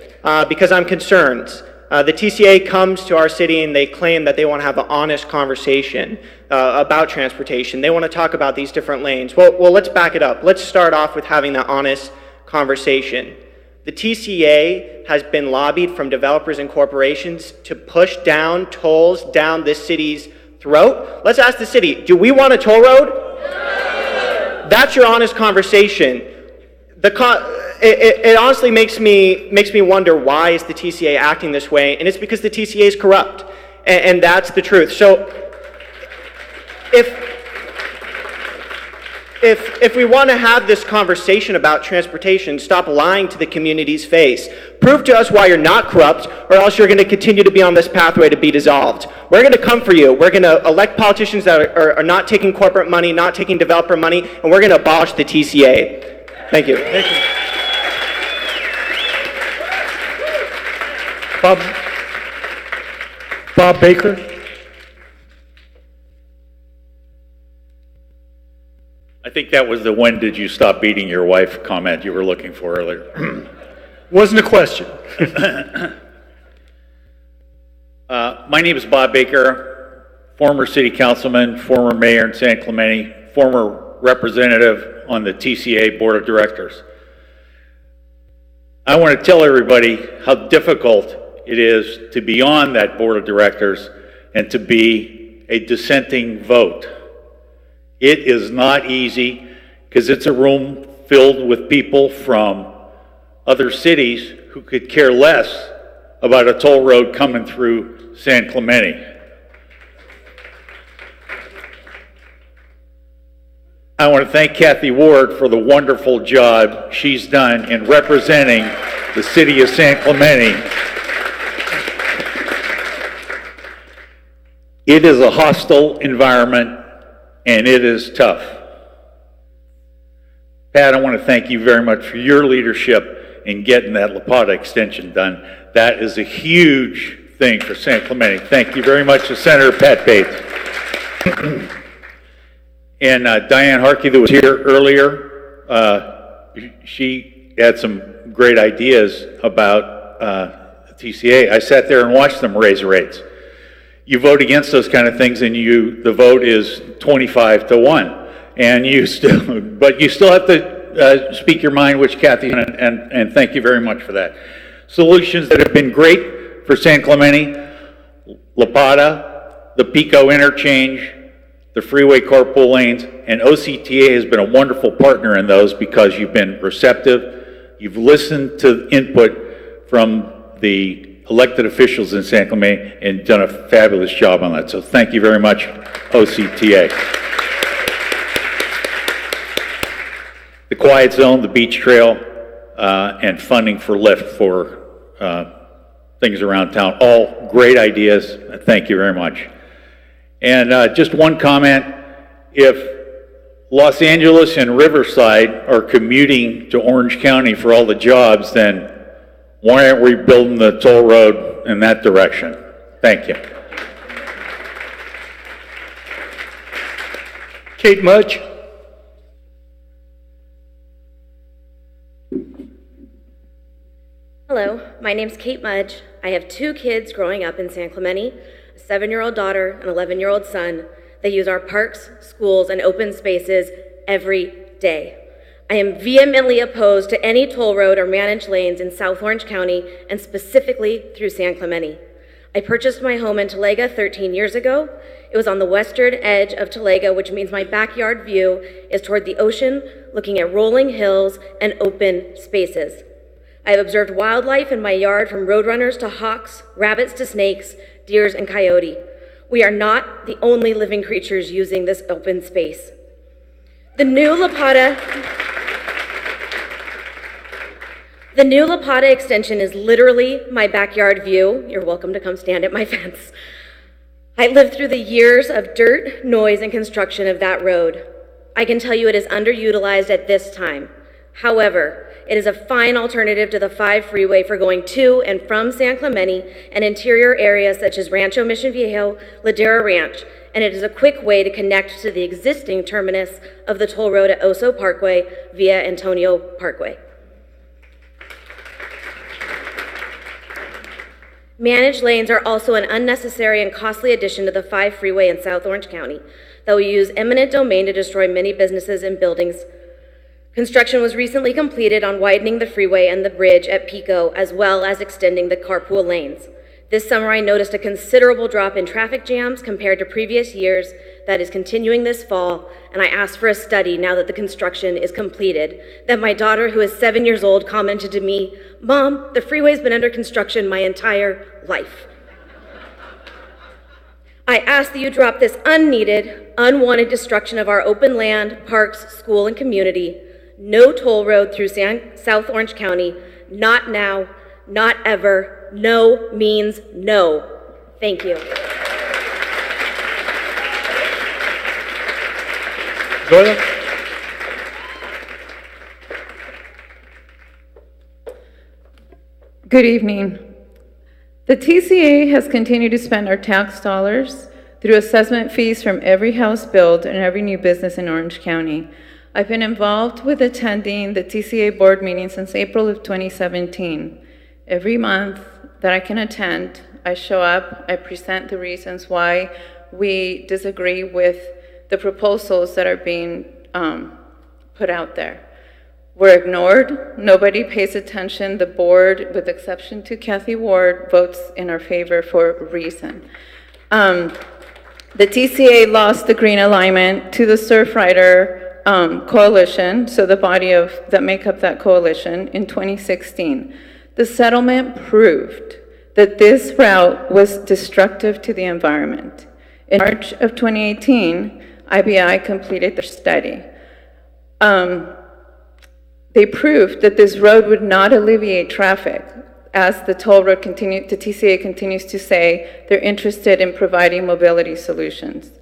because I'm concerned. The TCA comes to our city and they claim that they want to have an honest conversation about transportation. They want to talk about these different lanes. Well, let's back it up. Let's start off with having that honest conversation. The TCA has been lobbied from developers and corporations to push down tolls down this city's throat. Let's ask the city, do we want a toll road? No. That's your honest conversation. It honestly makes me wonder, why is the TCA acting this way? And it's because the TCA is corrupt, and that's the truth. So if we want to have this conversation about transportation, stop lying to the community's face. Prove to us why you're not corrupt, or else you're going to continue to be on this pathway to be dissolved. We're going to come for you. We're going to elect politicians that are not taking corporate money, not taking developer money, and we're going to abolish the TCA. Thank you. Thank you. Bob Baker. I think that was the "when did you stop beating your wife" comment you were looking for earlier. Wasn't a question. My name is Bob Baker, former city councilman, former mayor in San Clemente, former representative on the TCA board of directors. I want to tell everybody how difficult it is to be on that board of directors and to be a dissenting vote. It is not easy, because it's a room filled with people from other cities who could care less about a toll road coming through San Clemente. I want to thank Kathy Ward for the wonderful job she's done in representing the city of San Clemente. It is a hostile environment, and it is tough. Pat, I want to thank you very much for your leadership in getting that La Plata extension done. That is a huge thing for San Clemente. Thank you very much to Senator Pat Bates. And Diane Harkey, that was here earlier, she had some great ideas about the TCA. I sat there and watched them raise rates. You vote against those kind of things, and the vote is 25-1, and but you still have to speak your mind, which Kathy, and thank you very much for that. Solutions that have been great for San Clemente: La Plata, the Pico interchange, the freeway carpool lanes, and OCTA has been a wonderful partner in those, because you've been receptive, you've listened to input from the elected officials in San Clemente and done a fabulous job on that. So thank you very much, OCTA. The Quiet Zone, the Beach Trail, and funding for LIFT for things around town, all great ideas. Thank you very much. And just one comment: if Los Angeles and Riverside are commuting to Orange County for all the jobs, then why aren't we building the toll road in that direction? Thank you. Kate Mudge. Hello, my name's Kate Mudge. I have 2 kids growing up in San Clemente, a 7-year-old daughter and an 11-year-old son. They use our parks, schools, and open spaces every day. I am vehemently opposed to any toll road or managed lanes in South Orange County, and specifically through San Clemente. I purchased my home in Talega 13 years ago. It was on the western edge of Talega, which means my backyard view is toward the ocean, looking at rolling hills and open spaces. I have observed wildlife in my yard, from roadrunners to hawks, rabbits to snakes, deers and coyote. We are not the only living creatures using this open space. The new La Plata extension is literally my backyard view. You're welcome to come stand at my fence. I lived through the years of dirt, noise, and construction of that road. I can tell you it is underutilized at this time. However, it is a fine alternative to the 5 freeway for going to and from San Clemente and interior areas such as Rancho Mission Viejo, Ladera Ranch, and it is a quick way to connect to the existing terminus of the toll road at Oso Parkway via Antonio Parkway. Managed lanes are also an unnecessary and costly addition to the 5 freeway in South Orange County that will use eminent domain to destroy many businesses and buildings. Construction was recently completed on widening the freeway and the bridge at Pico, as well as extending the carpool lanes. This summer, I noticed a considerable drop in traffic jams compared to previous years that is continuing this fall, and I asked for a study now that the construction is completed. Then my daughter, who is 7 years old, commented to me, "Mom, the freeway's been under construction my entire life." I ask that you drop this unneeded, unwanted destruction of our open land, parks, school, and community. No toll road through South Orange County, not now, not ever. No means no. Thank you. Zoila? Good evening. The TCA has continued to spend our tax dollars through assessment fees from every house built and every new business in Orange County. I've been involved with attending the TCA board meeting since April of 2017. Every month that I can attend, I show up, I present the reasons why we disagree with the proposals that are being put out there. We're ignored, nobody pays attention. The board, with exception to Kathy Ward, votes in our favor for a reason. The TCA lost the green alignment to the Surfrider coalition, so the body that make up that coalition, in 2016. The settlement proved that this route was destructive to the environment. In March of 2018, IBI completed their study. They proved that this road would not alleviate traffic. As the toll road the TCA continues to say, they're interested in providing mobility solutions.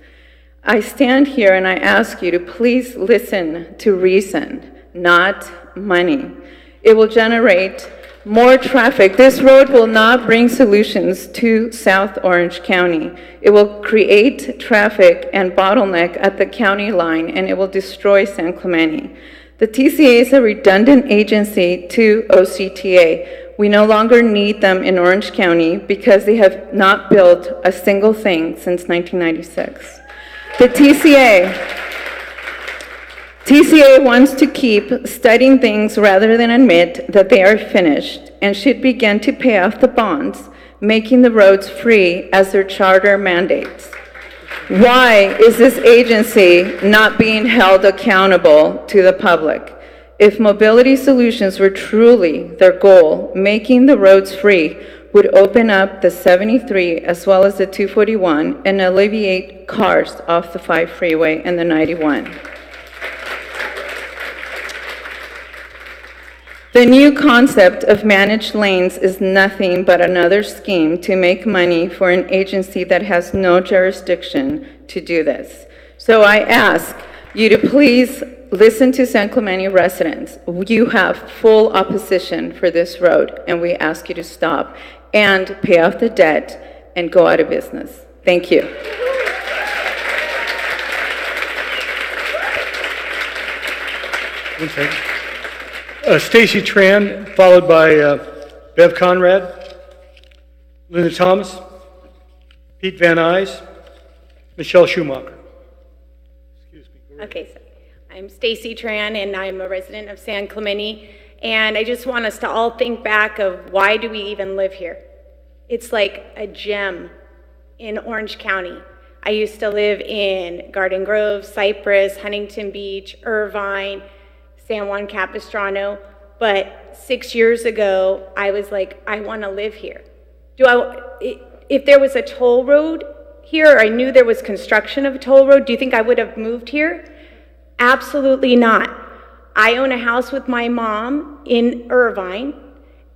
I stand here and I ask you to please listen to reason, not money. It will generate more traffic. This road will not bring solutions to South Orange County. It will create traffic and bottleneck at the county line, and it will destroy San Clemente. The TCA is a redundant agency to OCTA. We no longer need them in Orange County because they have not built a single thing since 1996. The TCA wants to keep studying things rather than admit that they are finished and should begin to pay off the bonds, making the roads free as their charter mandates. Why is this agency not being held accountable to the public? If mobility solutions were truly their goal, making the roads free would open up the 73 as well as the 241 and alleviate cars off the 5 freeway and the 91. The new concept of managed lanes is nothing but another scheme to make money for an agency that has no jurisdiction to do this. So I ask you to please listen to San Clemente residents. You have full opposition for this road, and we ask you to stop and pay off the debt and go out of business. Thank you. Stacy Tran, followed by Bev Conrad, Linda Thomas, Pete Van Nuys, Michelle Schumacher. Okay, so I'm Stacy Tran, and I'm a resident of San Clemente, and I just want us to all think back of why do we even live here? It's like a gem in Orange County. I used to live in Garden Grove, Cypress, Huntington Beach, Irvine, San Juan Capistrano, but 6 years ago, I was like, I want to live here. If there was a toll road here, or I knew there was construction of a toll road, do you think I would have moved here? Absolutely not. I own a house with my mom in Irvine,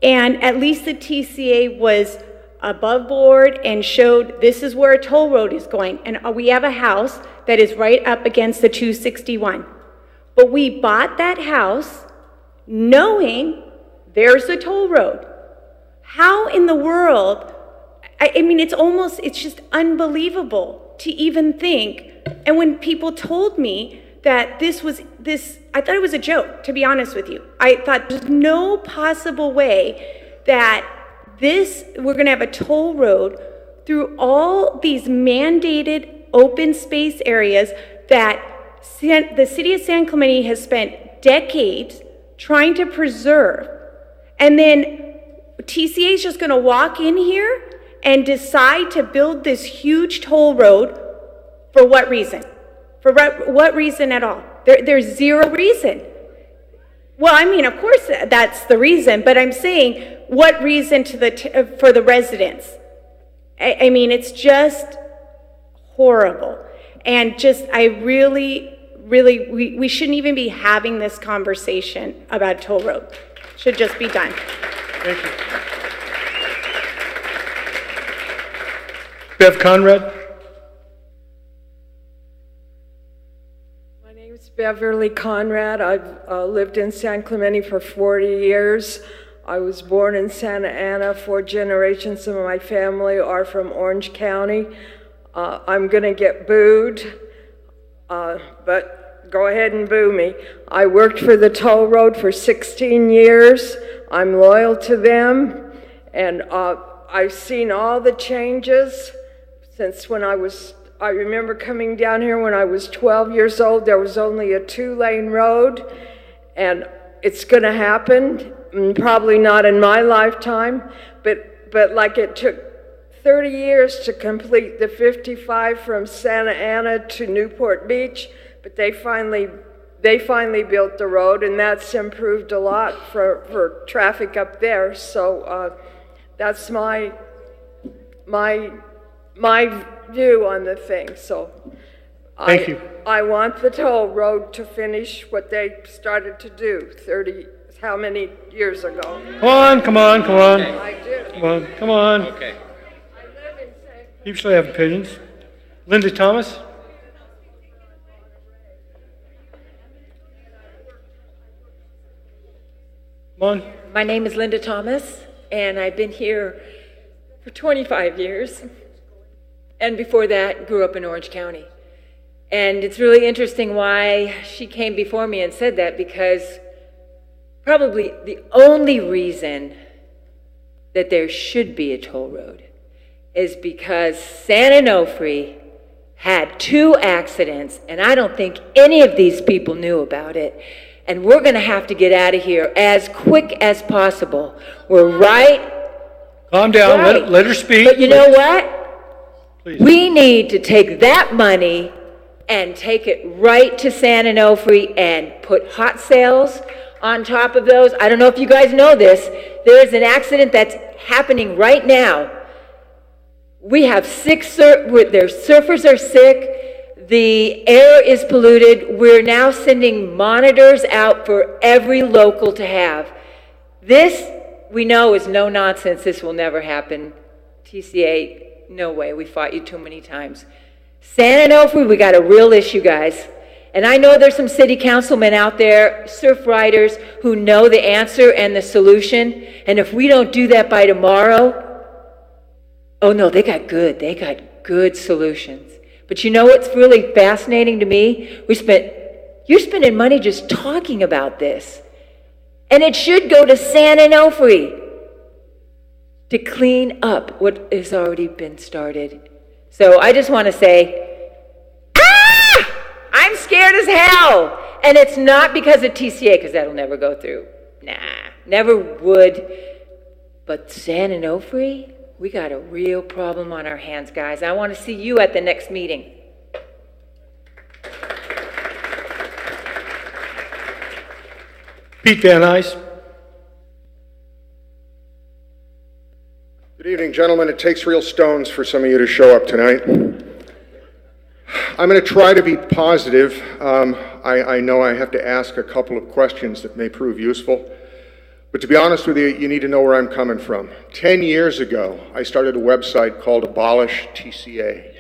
and at least the TCA was above board and showed this is where a toll road is going, and we have a house that is right up against the 261. But we bought that house knowing there's a toll road. How in the world, I mean, it's just unbelievable to even think. And when people told me that I thought it was a joke, to be honest with you. I thought there's no possible way that we're going to have a toll road through all these mandated open space areas that the city of San Clemente has spent decades trying to preserve. And then TCA is just going to walk in here and decide to build this huge toll road for what reason? For what reason at all? There's zero reason. Well, I mean, of course that's the reason, but I'm saying what reason for the residents? I mean, it's just horrible. And just, we shouldn't even be having this conversation about a toll road. Should just be done. Thank you. Bev Conrad. My name is Beverly Conrad. I've lived in San Clemente for 40 years. I was born in Santa Ana. 4 generations of my family are from Orange County. I'm gonna get booed, but go ahead and boo me. I worked for the toll road for 16 years. I'm loyal to them, and I've seen all the changes since when I remember coming down here when I was 12 years old. There was only a 2-lane road, and it's gonna happen, probably not in my lifetime, but like it took 30 years to complete the 55 from Santa Ana to Newport Beach, but they finally built the road, and that's improved a lot for traffic up there. So that's my view on the thing. So Thank you. I want the toll road to finish what they started to do 30, how many years ago? Come on. I do. Come on. Okay. You usually have opinions. Linda Thomas. Come on. My name is Linda Thomas, and I've been here for 25 years. And before that, grew up in Orange County. And it's really interesting why she came before me and said that, because probably the only reason that there should be a toll road is because San Onofre had 2 accidents, and I don't think any of these people knew about it. And we're going to have to get out of here as quick as possible. We're right. Calm down. Right. Let her speak. But you know what? Please. We need to take that money and take it right to San Onofre and put hot sales on top of those. I don't know if you guys know this. There is an accident that's happening right now. We have their surfers are sick. The air is polluted. We're now sending monitors out for every local to have. This, we know, is no nonsense. This will never happen. TCA, no way. We fought you too many times. San Onofre, we got a real issue, guys. And I know there's some city councilmen out there, surf riders, who know the answer and the solution. And if we don't do that by tomorrow, oh no, they got good solutions. But you know what's really fascinating to me? You're spending money just talking about this. And it should go to San Onofre to clean up what has already been started. So I just want to say, I'm scared as hell. And it's not because of TCA, because that'll never go through. Nah, never would. But San Onofre, we got a real problem on our hands, guys. I want to see you at the next meeting. Pete Van Nuys. Good evening, gentlemen. It takes real stones for some of you to show up tonight. I'm going to try to be positive. I know I have to ask a couple of questions that may prove useful. But to be honest with you, you need to know where I'm coming from. 10 years ago, I started a website called Abolish TCA.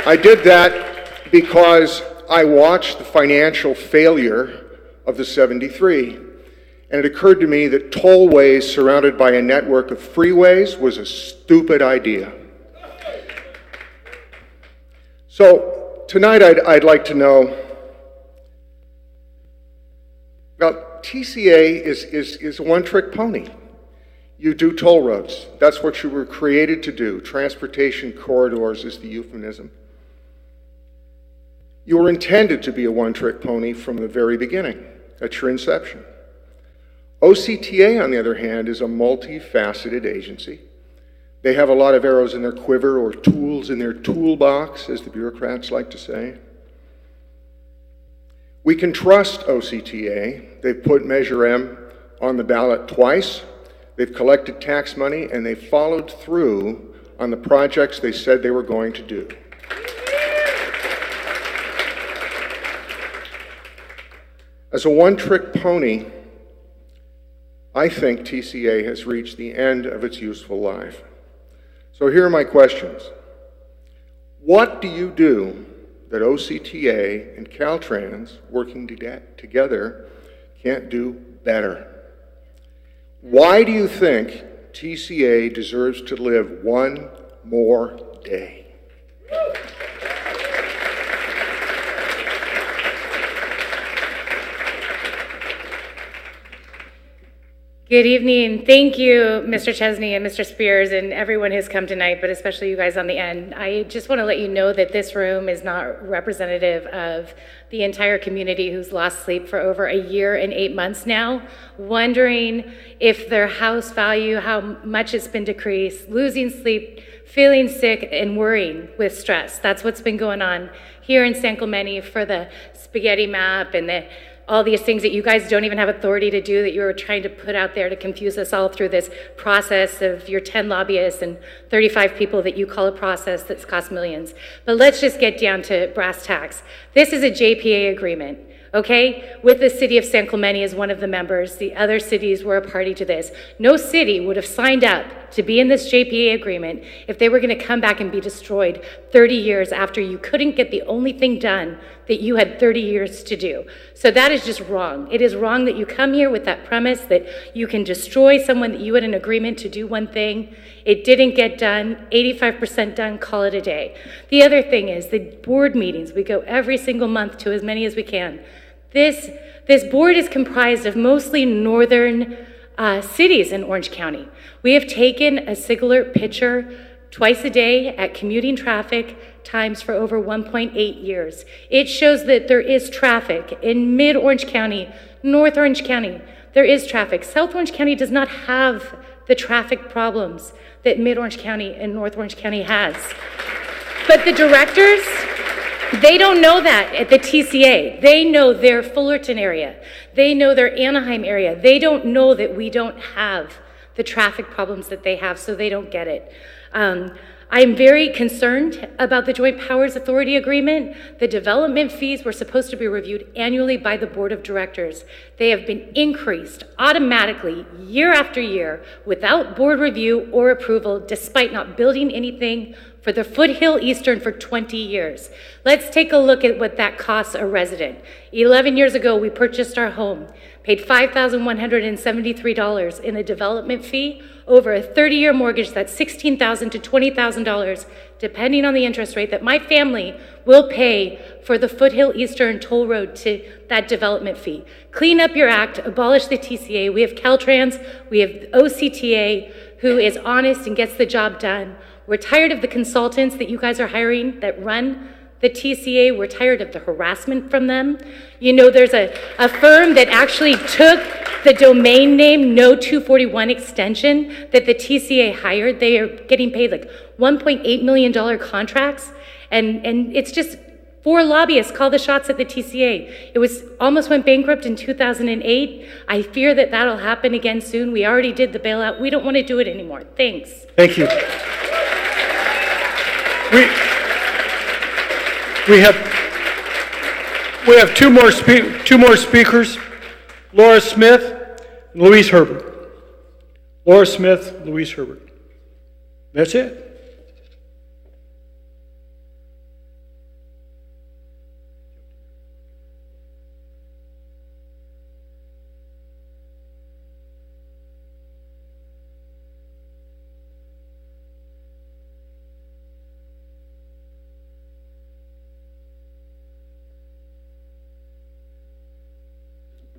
I did that because I watched the financial failure of the 73. And it occurred to me that tollways surrounded by a network of freeways was a stupid idea. So tonight I'd like to know, well, TCA is a one-trick pony. You do toll roads. That's what you were created to do. Transportation corridors is the euphemism. You were intended to be a one-trick pony from the very beginning, at your inception. OCTA, on the other hand, is a multifaceted agency. They have a lot of arrows in their quiver, or tools in their toolbox, as the bureaucrats like to say. We can trust OCTA. They've put Measure M on the ballot twice. They've collected tax money, and they followed through on the projects they said they were going to do. As a one-trick pony, I think TCA has reached the end of its useful life. So here are my questions. What do you do that OCTA and Caltrans, working together, can't do better? Why do you think TCA deserves to live one more day? Good evening. Thank you, Mr. Chesney and Mr. Spears and everyone who's come tonight, but especially you guys on the end. I just want to let you know that this room is not representative of the entire community who's lost sleep for over a year and 8 months now, wondering if their house value, how much it's been decreased, losing sleep, feeling sick, and worrying with stress. That's what's been going on here in San Clemente for the spaghetti map and all these things that you guys don't even have authority to do, that you're trying to put out there to confuse us all through this process of your 10 lobbyists and 35 people that you call a process that's cost millions. But let's just get down to brass tacks. This is a JPA agreement, okay? With the city of San Clemente as one of the members. The other cities were a party to this. No city would have signed up to be in this JPA agreement if they were going to come back and be destroyed 30 years after you couldn't get the only thing done that you had 30 years to do. So that is just wrong. It is wrong that you come here with that premise that you can destroy someone that you had an agreement to do one thing. It didn't get done, 85% done, call it a day. The other thing is the board meetings. We go every single month to as many as we can. This board is comprised of mostly northern cities in Orange County. We have taken a singular picture twice a day at commuting traffic times for over 1.8 years. It shows that there is traffic in mid-Orange County, North Orange County. There is traffic. South Orange County does not have the traffic problems that mid-Orange County and North Orange County has. But the directors, they don't know that at the TCA. They know their Fullerton area. They know their Anaheim area. They don't know that we don't have the traffic problems that they have, so they don't get it. I'm very concerned about the Joint Powers Authority Agreement. The development fees were supposed to be reviewed annually by the Board of Directors. They have been increased automatically year after year without board review or approval, despite not building anything for the Foothill Eastern for 20 years. Let's take a look at what that costs a resident. 11 years ago, we purchased our home, paid $5,173 in a development fee. Over a 30-year mortgage, that's $16,000 to $20,000, depending on the interest rate that my family will pay for the Foothill Eastern toll road to that development fee. Clean up your act, abolish the TCA. We have Caltrans, we have OCTA, who is honest and gets the job done. We're tired of the consultants that you guys are hiring that run the TCA. We're tired of the harassment from them. You know, there's a firm that actually took the domain name No 241 extension that the TCA hired. They are getting paid like $1.8 million contracts. And it's just 4 lobbyists call the shots at the TCA. It was almost went bankrupt in 2008. I fear that that'll happen again soon. We already did the bailout. We don't want to do it anymore. Thanks. Thank you. We have two more speakers, Laura Smith and Louise Herbert. Laura Smith, Louise Herbert. That's it.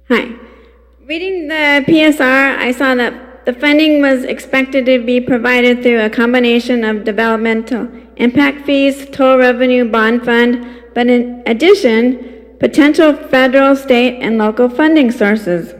Hi. Reading the PSR, I saw that The funding was expected to be provided through a combination of developmental impact fees, toll revenue, bond fund, but in addition, potential federal, state, and local funding sources.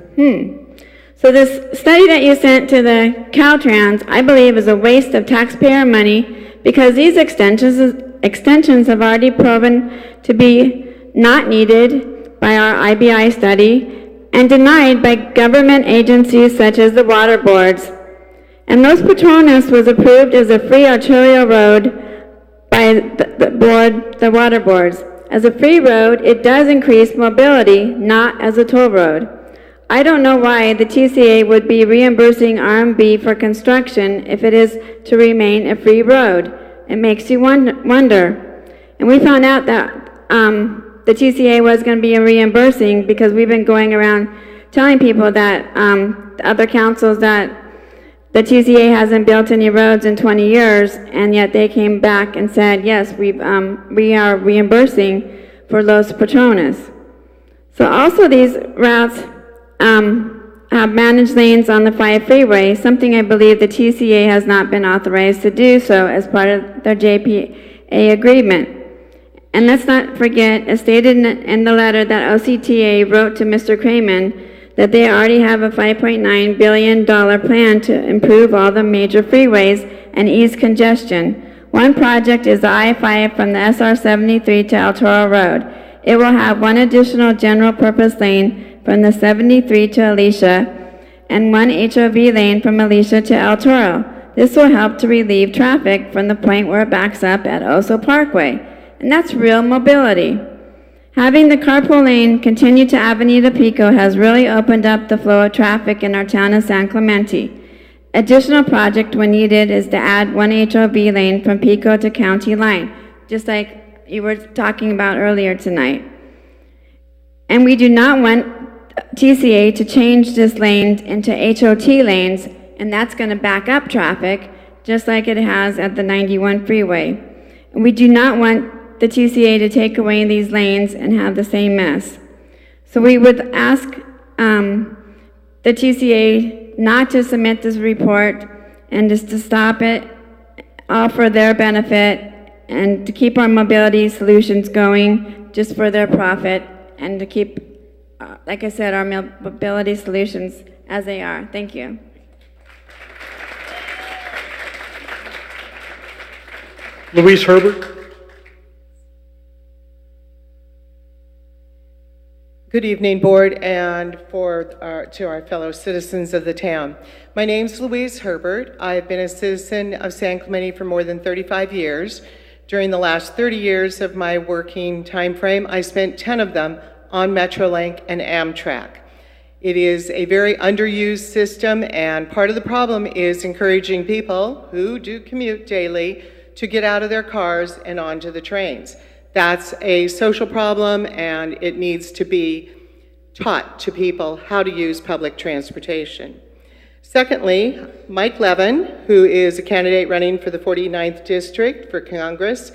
So this study that you sent to the Caltrans, I believe, is a waste of taxpayer money because these extensions have already proven to be not needed by our IBI study and denied by government agencies such as the water boards. And Los Patrones was approved as a free arterial road by the water boards. As a free road, it does increase mobility, not as a toll road. I don't know why the TCA would be reimbursing RMB for construction if it is to remain a free road. It makes you wonder. And we found out that the TCA was going to be reimbursing because we've been going around telling people that other councils that the TCA hasn't built any roads in 20 years, and yet they came back and said, yes, we are reimbursing for Los Patrones. So also these routes have managed lanes on the 5 freeway, something I believe the TCA has not been authorized to do so as part of their JPA agreement. And let's not forget, as stated in the letter that OCTA wrote to Mr. Cramen, that they already have a $5.9 billion plan to improve all the major freeways and ease congestion. One project is the I-5 from the SR-73 to El Toro Road. It will have one additional general purpose lane from the 73 to Alicia and one HOV lane from Alicia to El Toro. This will help to relieve traffic from the point where it backs up at Oso Parkway. And that's real mobility. Having the carpool lane continue to Avenida Pico has really opened up the flow of traffic in our town of San Clemente. Additional project when needed is to add one HOV lane from Pico to County Line, just like you were talking about earlier tonight. And we do not want TCA to change this lane into HOT lanes, and that's going to back up traffic, just like it has at the 91 freeway. And we do not want the TCA to take away these lanes and have the same mess. So we would ask the TCA not to submit this report and just to stop it, all for their benefit, and to keep our mobility solutions going just for their profit, and to keep, like I said, our mobility solutions as they are. Thank you. Louise Herbert. Good evening, Board, and to our fellow citizens of the town. My name's Louise Herbert. I've been a citizen of San Clemente for more than 35 years. During the last 30 years of my working time frame, I spent 10 of them on Metrolink and Amtrak. It is a very underused system, and part of the problem is encouraging people who do commute daily to get out of their cars and onto the trains. That's a social problem, and it needs to be taught to people how to use public transportation. Secondly, Mike Levin, who is a candidate running for the 49th District for Congress,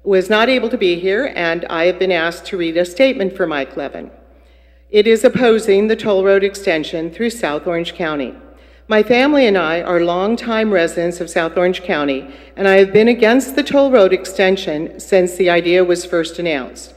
was not able to be here, and I have been asked to read a statement for Mike Levin. It is opposing the toll road extension through South Orange County. My family and I are longtime residents of South Orange County, and I have been against the toll road extension since the idea was first announced.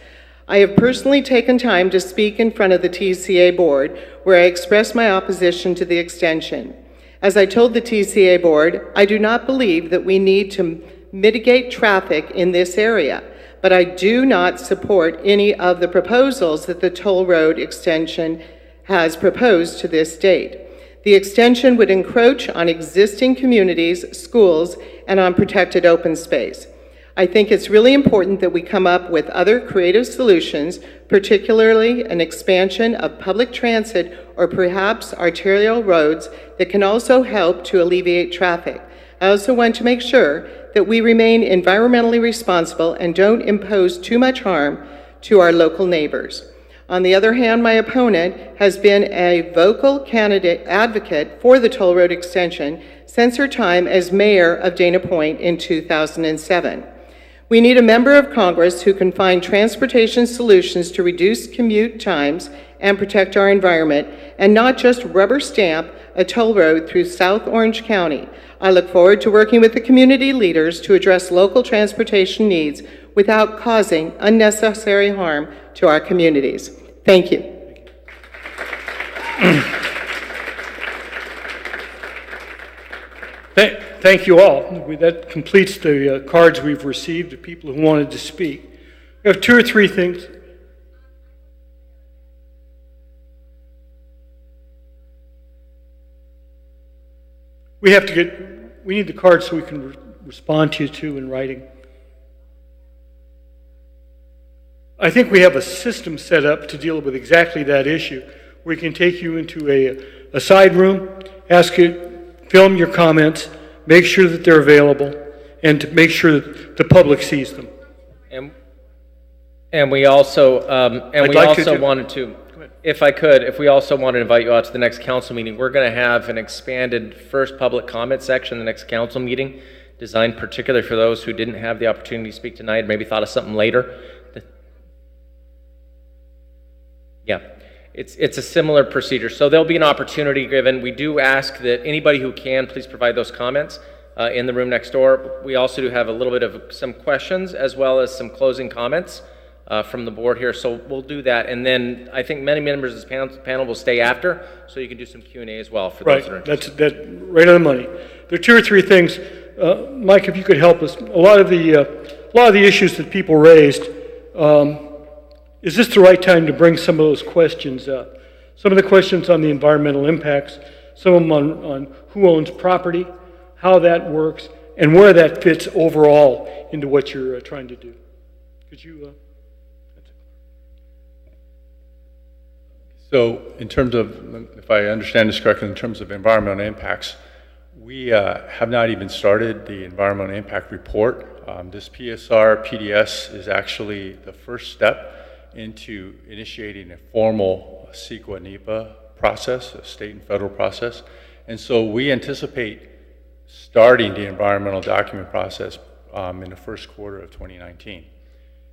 I have personally taken time to speak in front of the TCA board, where I expressed my opposition to the extension. As I told the TCA board, I do not believe that we need to mitigate traffic in this area, but I do not support any of the proposals that the toll road extension has proposed to this date. The extension would encroach on existing communities, schools, and on protected open space. I think it's really important that we come up with other creative solutions, particularly an expansion of public transit or perhaps arterial roads that can also help to alleviate traffic. I also want to make sure that we remain environmentally responsible and don't impose too much harm to our local neighbors. On the other hand, my opponent has been a vocal advocate for the toll road extension since her time as mayor of Dana Point in 2007. We need a member of Congress who can find transportation solutions to reduce commute times and protect our environment, and not just rubber stamp a toll road through South Orange County. I look forward to working with the community leaders to address local transportation needs without causing unnecessary harm to our communities. Thank you. Thank you all. That completes the cards we've received of people who wanted to speak. We have 2 or 3 things. We need the cards so we can respond to you too in writing. I think we have a system set up to deal with exactly that issue. We can take you into a side room, ask you, film your comments, make sure that they're available, and to make sure that the public sees them. And we also wanted to, if we also want to invite you out to the next council meeting, we're going to have an expanded first public comment section in the next council meeting, designed particularly for those who didn't have the opportunity to speak tonight, maybe thought of something later. Yeah, it's a similar procedure. So there'll be an opportunity given. We do ask that anybody who can, please provide those comments in the room next door. We also do have a little bit of some questions as well as some closing comments from the board here. So we'll do that. And then I think many members of this panel will stay after, so you can do some Q&A as well for those that are interested. That's right on the money. There are 2 or 3 things. Mike, if you could help us. A lot of the issues that people raised, is this the right time to bring some of those questions up? Some of the questions on the environmental impacts, some of them on who owns property, how that works, and where that fits overall into what you're trying to do. Could you... So in terms of, if I understand this correctly, in terms of environmental impacts, we have not even started the environmental impact report. This PSR PDS is actually the first step into initiating a formal CEQA NEPA process, a state and federal process. And so we anticipate starting the environmental document process in the first quarter of 2019.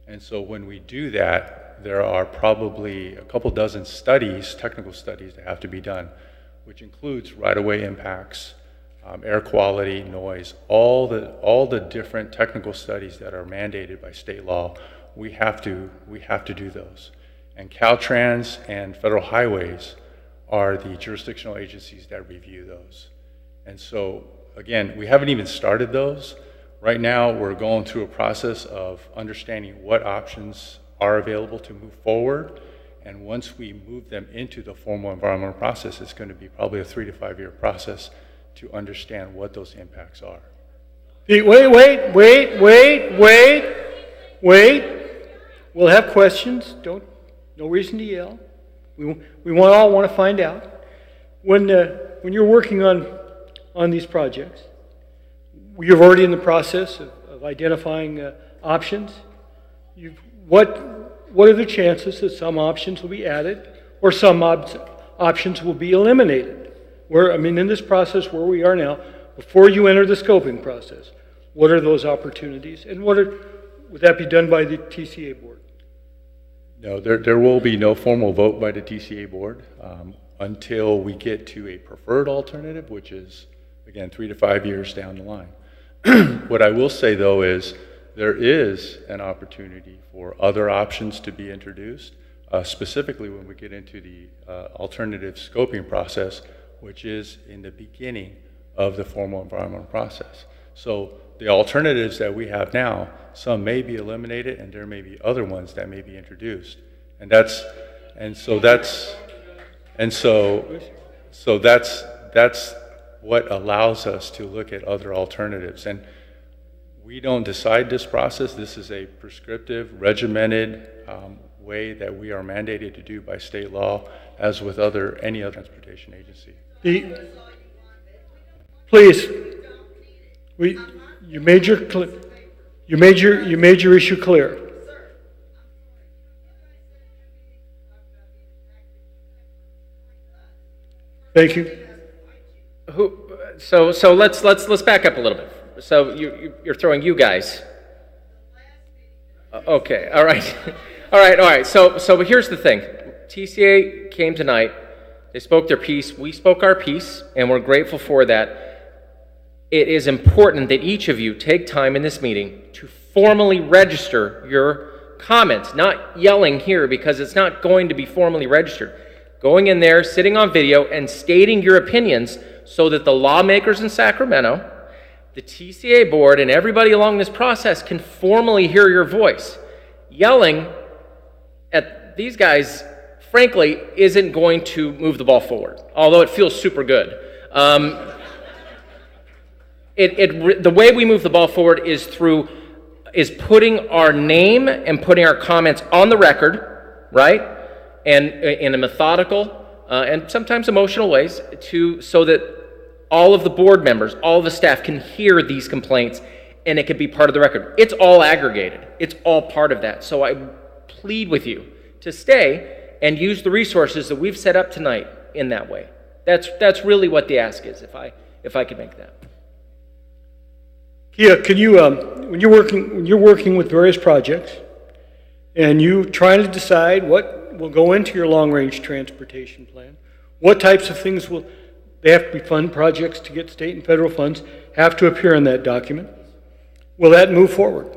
And so when we do that, there are probably a couple dozen studies, technical studies that have to be done, which includes right-of-way impacts, air quality, noise, all the different technical studies that are mandated by state law. We have to do those. And Caltrans and Federal Highways are the jurisdictional agencies that review those. And so, again, we haven't even started those. Right now, we're going through a process of understanding what options are available to move forward. And once we move them into the formal environmental process, it's going to be probably a 3 to 5 year process to understand what those impacts are. Wait. We'll have questions. No reason to yell. We all want to find out. When you're working on these projects, you're already in the process of identifying options. What are the chances that some options will be added or some options will be eliminated? In this process where we are now, before you enter the scoping process, what are those opportunities? And would that be done by the TCA board? No, there will be no formal vote by the TCA board until we get to a preferred alternative, which is, again, 3 to 5 years down the line. What I will say, though, is there is an opportunity for other options to be introduced, specifically when we get into the alternative scoping process, which is in the beginning of the formal environmental process. So the alternatives that we have now, some may be eliminated, and there may be other ones that may be introduced, and that's what allows us to look at other alternatives. And we don't decide this process. This is a prescriptive, regimented way that we are mandated to do by state law, as with any other transportation agency. Please, you made your issue clear. Thank you. So let's back up a little bit. So you're throwing you guys. Okay. All right. All right. So here's the thing. TCA came tonight, they spoke their piece, we spoke our piece, and we're grateful for that. It is important that each of you take time in this meeting to formally register your comments, not yelling here because it's not going to be formally registered. Going in there, sitting on video, and stating your opinions so that the lawmakers in Sacramento, the TCA board, and everybody along this process can formally hear your voice. Yelling at these guys, frankly, isn't going to move the ball forward, although it feels super good. The way we move the ball forward is putting our name and putting our comments on the record, right? And in a methodical and sometimes emotional ways so that all of the board members, all of the staff can hear these complaints and it can be part of the record. It's all aggregated. It's all part of that. So I plead with you to stay and use the resources that we've set up tonight in that way. That's really what the ask is, if I could make that. Kia, can you, when you're working with various projects and you trying to decide what will go into your long-range transportation plan, what types of things they have to be fund projects to get state and federal funds, have to appear in that document? Will that move forward?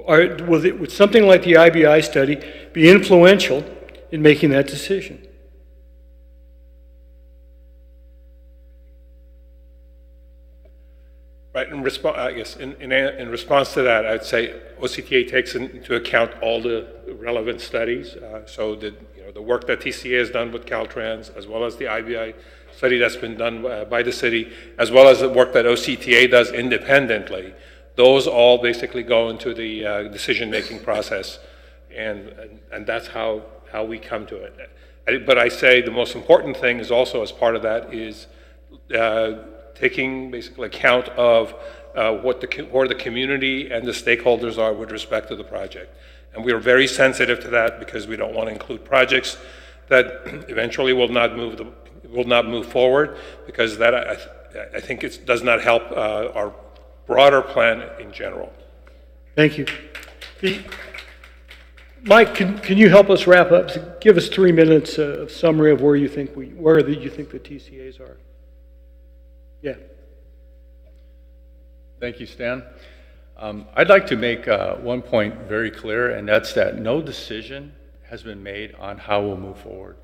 Would something like the IBI study be influential in making that decision? Right. In response to that, I'd say OCTA takes into account all the relevant studies. So the work that TCA has done with Caltrans, as well as the IBI study that's been done by the city, as well as the work that OCTA does independently, those all basically go into the decision-making process, and that's how we come to it. But I say the most important thing is also, as part of that, is taking basically account of where the community and the stakeholders are with respect to the project. And we are very sensitive to that because we don't want to include projects that eventually will not move forward, because that I think it does not help our broader plan in general. Thank you. Mike, can you help us wrap up? So give us 3 minutes of summary of where you think the TCAs are. Yeah. Thank you, Stan. I'd like to make one point very clear, and that's that no decision has been made on how we'll move forward.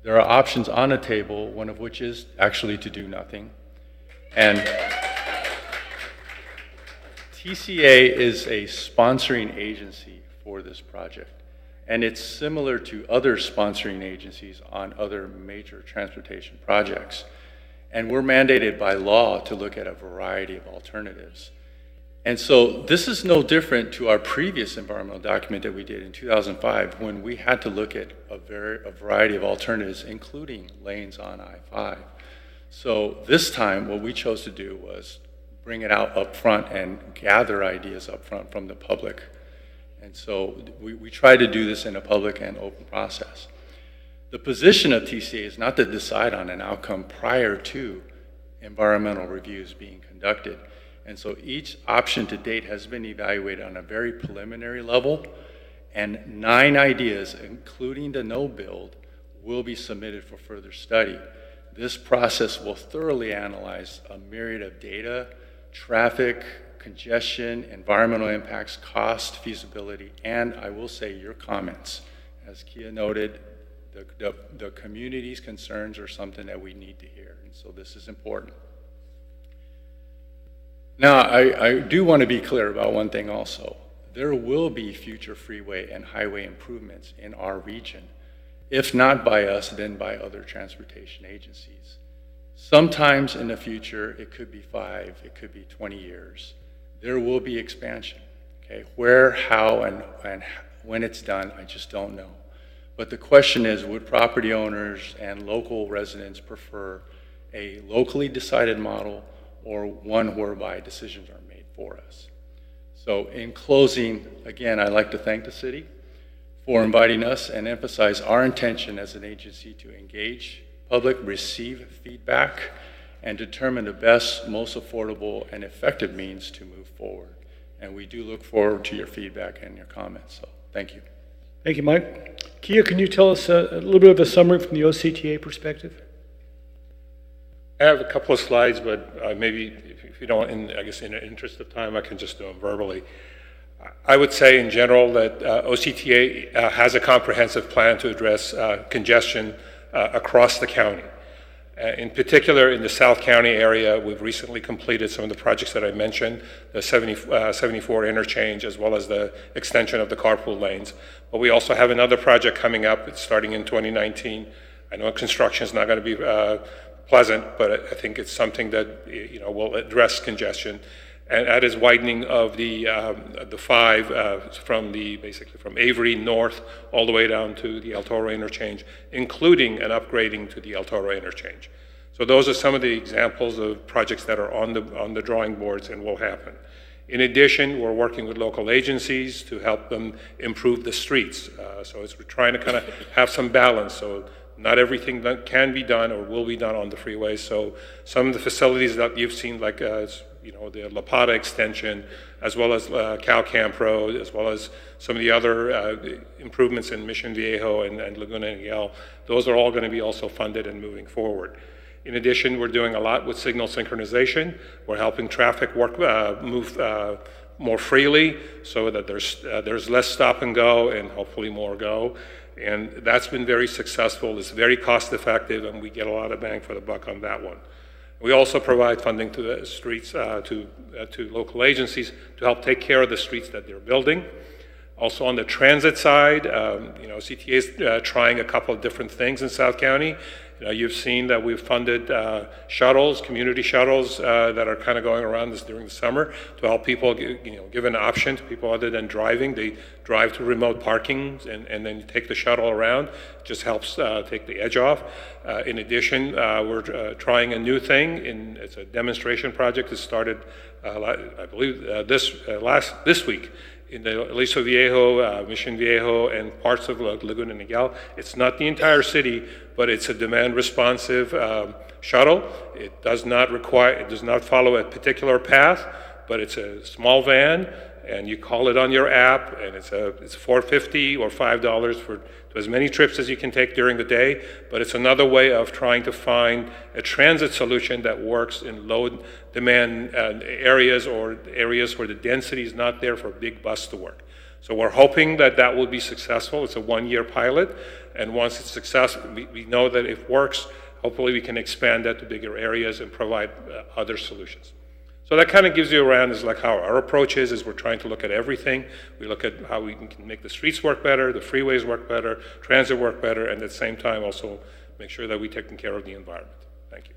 There are options on the table, one of which is actually to do nothing. And TCA is a sponsoring agency for this project, and it's similar to other sponsoring agencies on other major transportation projects. And we're mandated by law to look at a variety of alternatives. And so this is no different to our previous environmental document that we did in 2005, when we had to look at a variety of alternatives, including lanes on I-5. So this time, what we chose to do was bring it out up front and gather ideas up front from the public. And so we try to do this in a public and open process. The position of TCA is not to decide on an outcome prior to environmental reviews being conducted. And so each option to date has been evaluated on a very preliminary level, and 9 ideas, including the no build, will be submitted for further study. This process will thoroughly analyze a myriad of data, traffic, congestion, environmental impacts, cost, feasibility, and I will say your comments. As Kia noted, the community's concerns are something that we need to hear, and so this is important. Now, I do want to be clear about one thing also. There will be future freeway and highway improvements in our region, if not by us, then by other transportation agencies. Sometimes in the future, it could be 5, it could be 20 years. There will be expansion, okay? Where, how, and when it's done, I just don't know. But the question is, would property owners and local residents prefer a locally decided model or one whereby decisions are made for us? So in closing, again, I'd like to thank the city for inviting us and emphasize our intention as an agency to engage public, receive feedback, and determine the best, most affordable, and effective means to move forward. And we do look forward to your feedback and your comments. So thank you. Thank you, Mike. Kia, can you tell us a little bit of a summary from the OCTA perspective? I have a couple of slides, but maybe if you don't, I guess in the interest of time, I can just do them verbally. I would say in general that OCTA has a comprehensive plan to address congestion across the county. In particular, in the South County area, we've recently completed some of the projects that I mentioned, the 74 interchange, as well as the extension of the carpool lanes. But we also have another project coming up. It's starting in 2019. I know construction is not going to be pleasant, but I think it's something that will address congestion. And that is widening of the 5 from basically from Avery north all the way down to the El Toro interchange, including an upgrading to the El Toro interchange. So those are some of the examples of projects that are on the drawing boards and will happen. In addition, we're working with local agencies to help them improve the streets. So we're trying to kind of have some balance. So not everything that can be done or will be done on the freeways. So some of the facilities that you've seen, like the La Pata extension, as well as Cal Camp Road, as well as some of the other improvements in Mission Viejo and Laguna Niguel, those are all going to be also funded and moving forward. In addition, we're doing a lot with signal synchronization. We're helping traffic move more freely so that there's less stop and go and hopefully more go. And that's been very successful. It's very cost effective, and we get a lot of bang for the buck on that one. We also provide funding to the streets, to local agencies to help take care of the streets that they're building. Also on the transit side, CTA is trying a couple of different things in South County. You've seen that we've funded shuttles, community shuttles that are kind of going around this during the summer to help people, give an option to people other than driving. They drive to remote parking and then you take the shuttle around. It just helps take the edge off. In addition, we're trying a new thing. It's a demonstration project that started, I believe, this week. In the Aliso Viejo, Mission Viejo, and parts of Laguna Niguel. It's not the entire city, but it's a demand responsive shuttle. It does not follow a particular path, but it's a small van, and you call it on your app, and it's $4.50 or $5 for as many trips as you can take during the day, but it's another way of trying to find a transit solution that works in low demand areas or areas where the density is not there for a big bus to work. So we're hoping that that will be successful. It's a 1-year pilot, and once it's successful, we know that if it works, hopefully we can expand that to bigger areas and provide other solutions. So that kind of gives you around is like how our approach is we're trying to look at everything. We look at how we can make the streets work better, the freeways work better, transit work better, and at the same time also make sure that we're taking care of the environment. Thank you.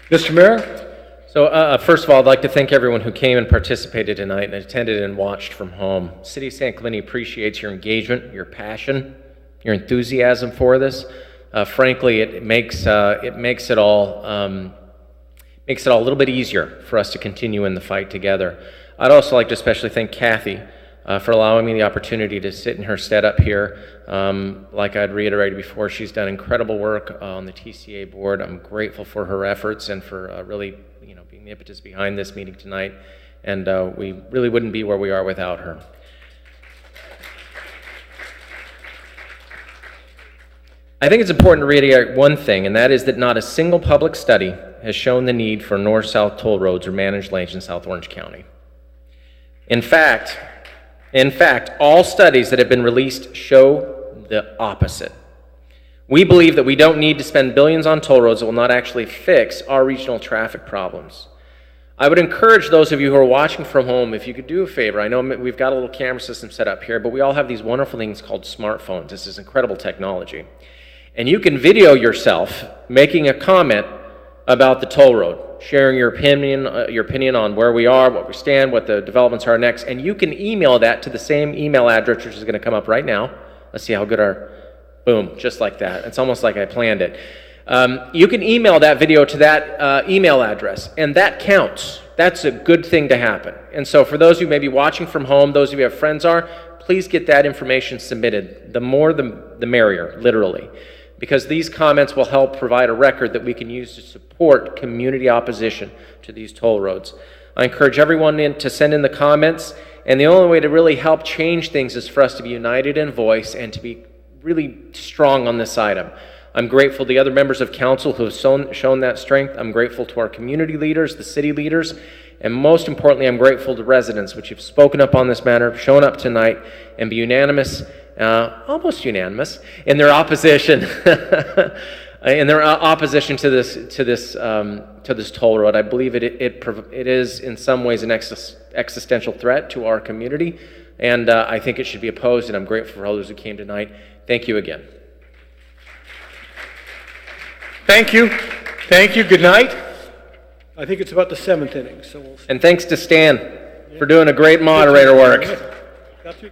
Mr. Mayor? So first of all, I'd like to thank everyone who came and participated tonight and attended and watched from home. City of San Clemente appreciates your engagement, your passion, your enthusiasm for this. Frankly, it makes it all a little bit easier for us to continue in the fight together. I'd also like to especially thank Kathy for allowing me the opportunity to sit in her stead up here. Like I'd reiterated before, she's done incredible work on the TCA board. I'm grateful for her efforts and for really being the impetus behind this meeting tonight. And we really wouldn't be where we are without her. I think it's important to reiterate one thing, and that is that not a single public study has shown the need for north-south toll roads or managed lanes in South Orange County. In fact, all studies that have been released show the opposite. We believe that we don't need to spend billions on toll roads that will not actually fix our regional traffic problems. I would encourage those of you who are watching from home, if you could do a favor. I know we've got a little camera system set up here, but we all have these wonderful things called smartphones. This is incredible technology. And you can video yourself making a comment about the toll road, sharing your opinion on where we are, what we stand, what the developments are next, and you can email that to the same email address, which is going to come up right now. Let's see how good boom, just like that. It's almost like I planned it. You can email that video to that email address, and that counts. That's a good thing to happen. And so for those who may be watching from home, those of you who have friends please get that information submitted. The more, the merrier, literally. Because these comments will help provide a record that we can use to support community opposition to these toll roads. I encourage everyone to send in the comments, and the only way to really help change things is for us to be united in voice and to be really strong on this item. I'm grateful to the other members of council who have shown that strength. I'm grateful to our community leaders, the city leaders, and most importantly, I'm grateful to residents, which have spoken up on this matter, shown up tonight, and be unanimous, almost unanimous, in their opposition, to this toll road. I believe it is in some ways an existential threat to our community, and I think it should be opposed. And I'm grateful for all those who came tonight. Thank you again. Thank you. Thank you. Good night. I think it's about the 7th inning. So and thanks to Stan for doing a great moderator work. Got you.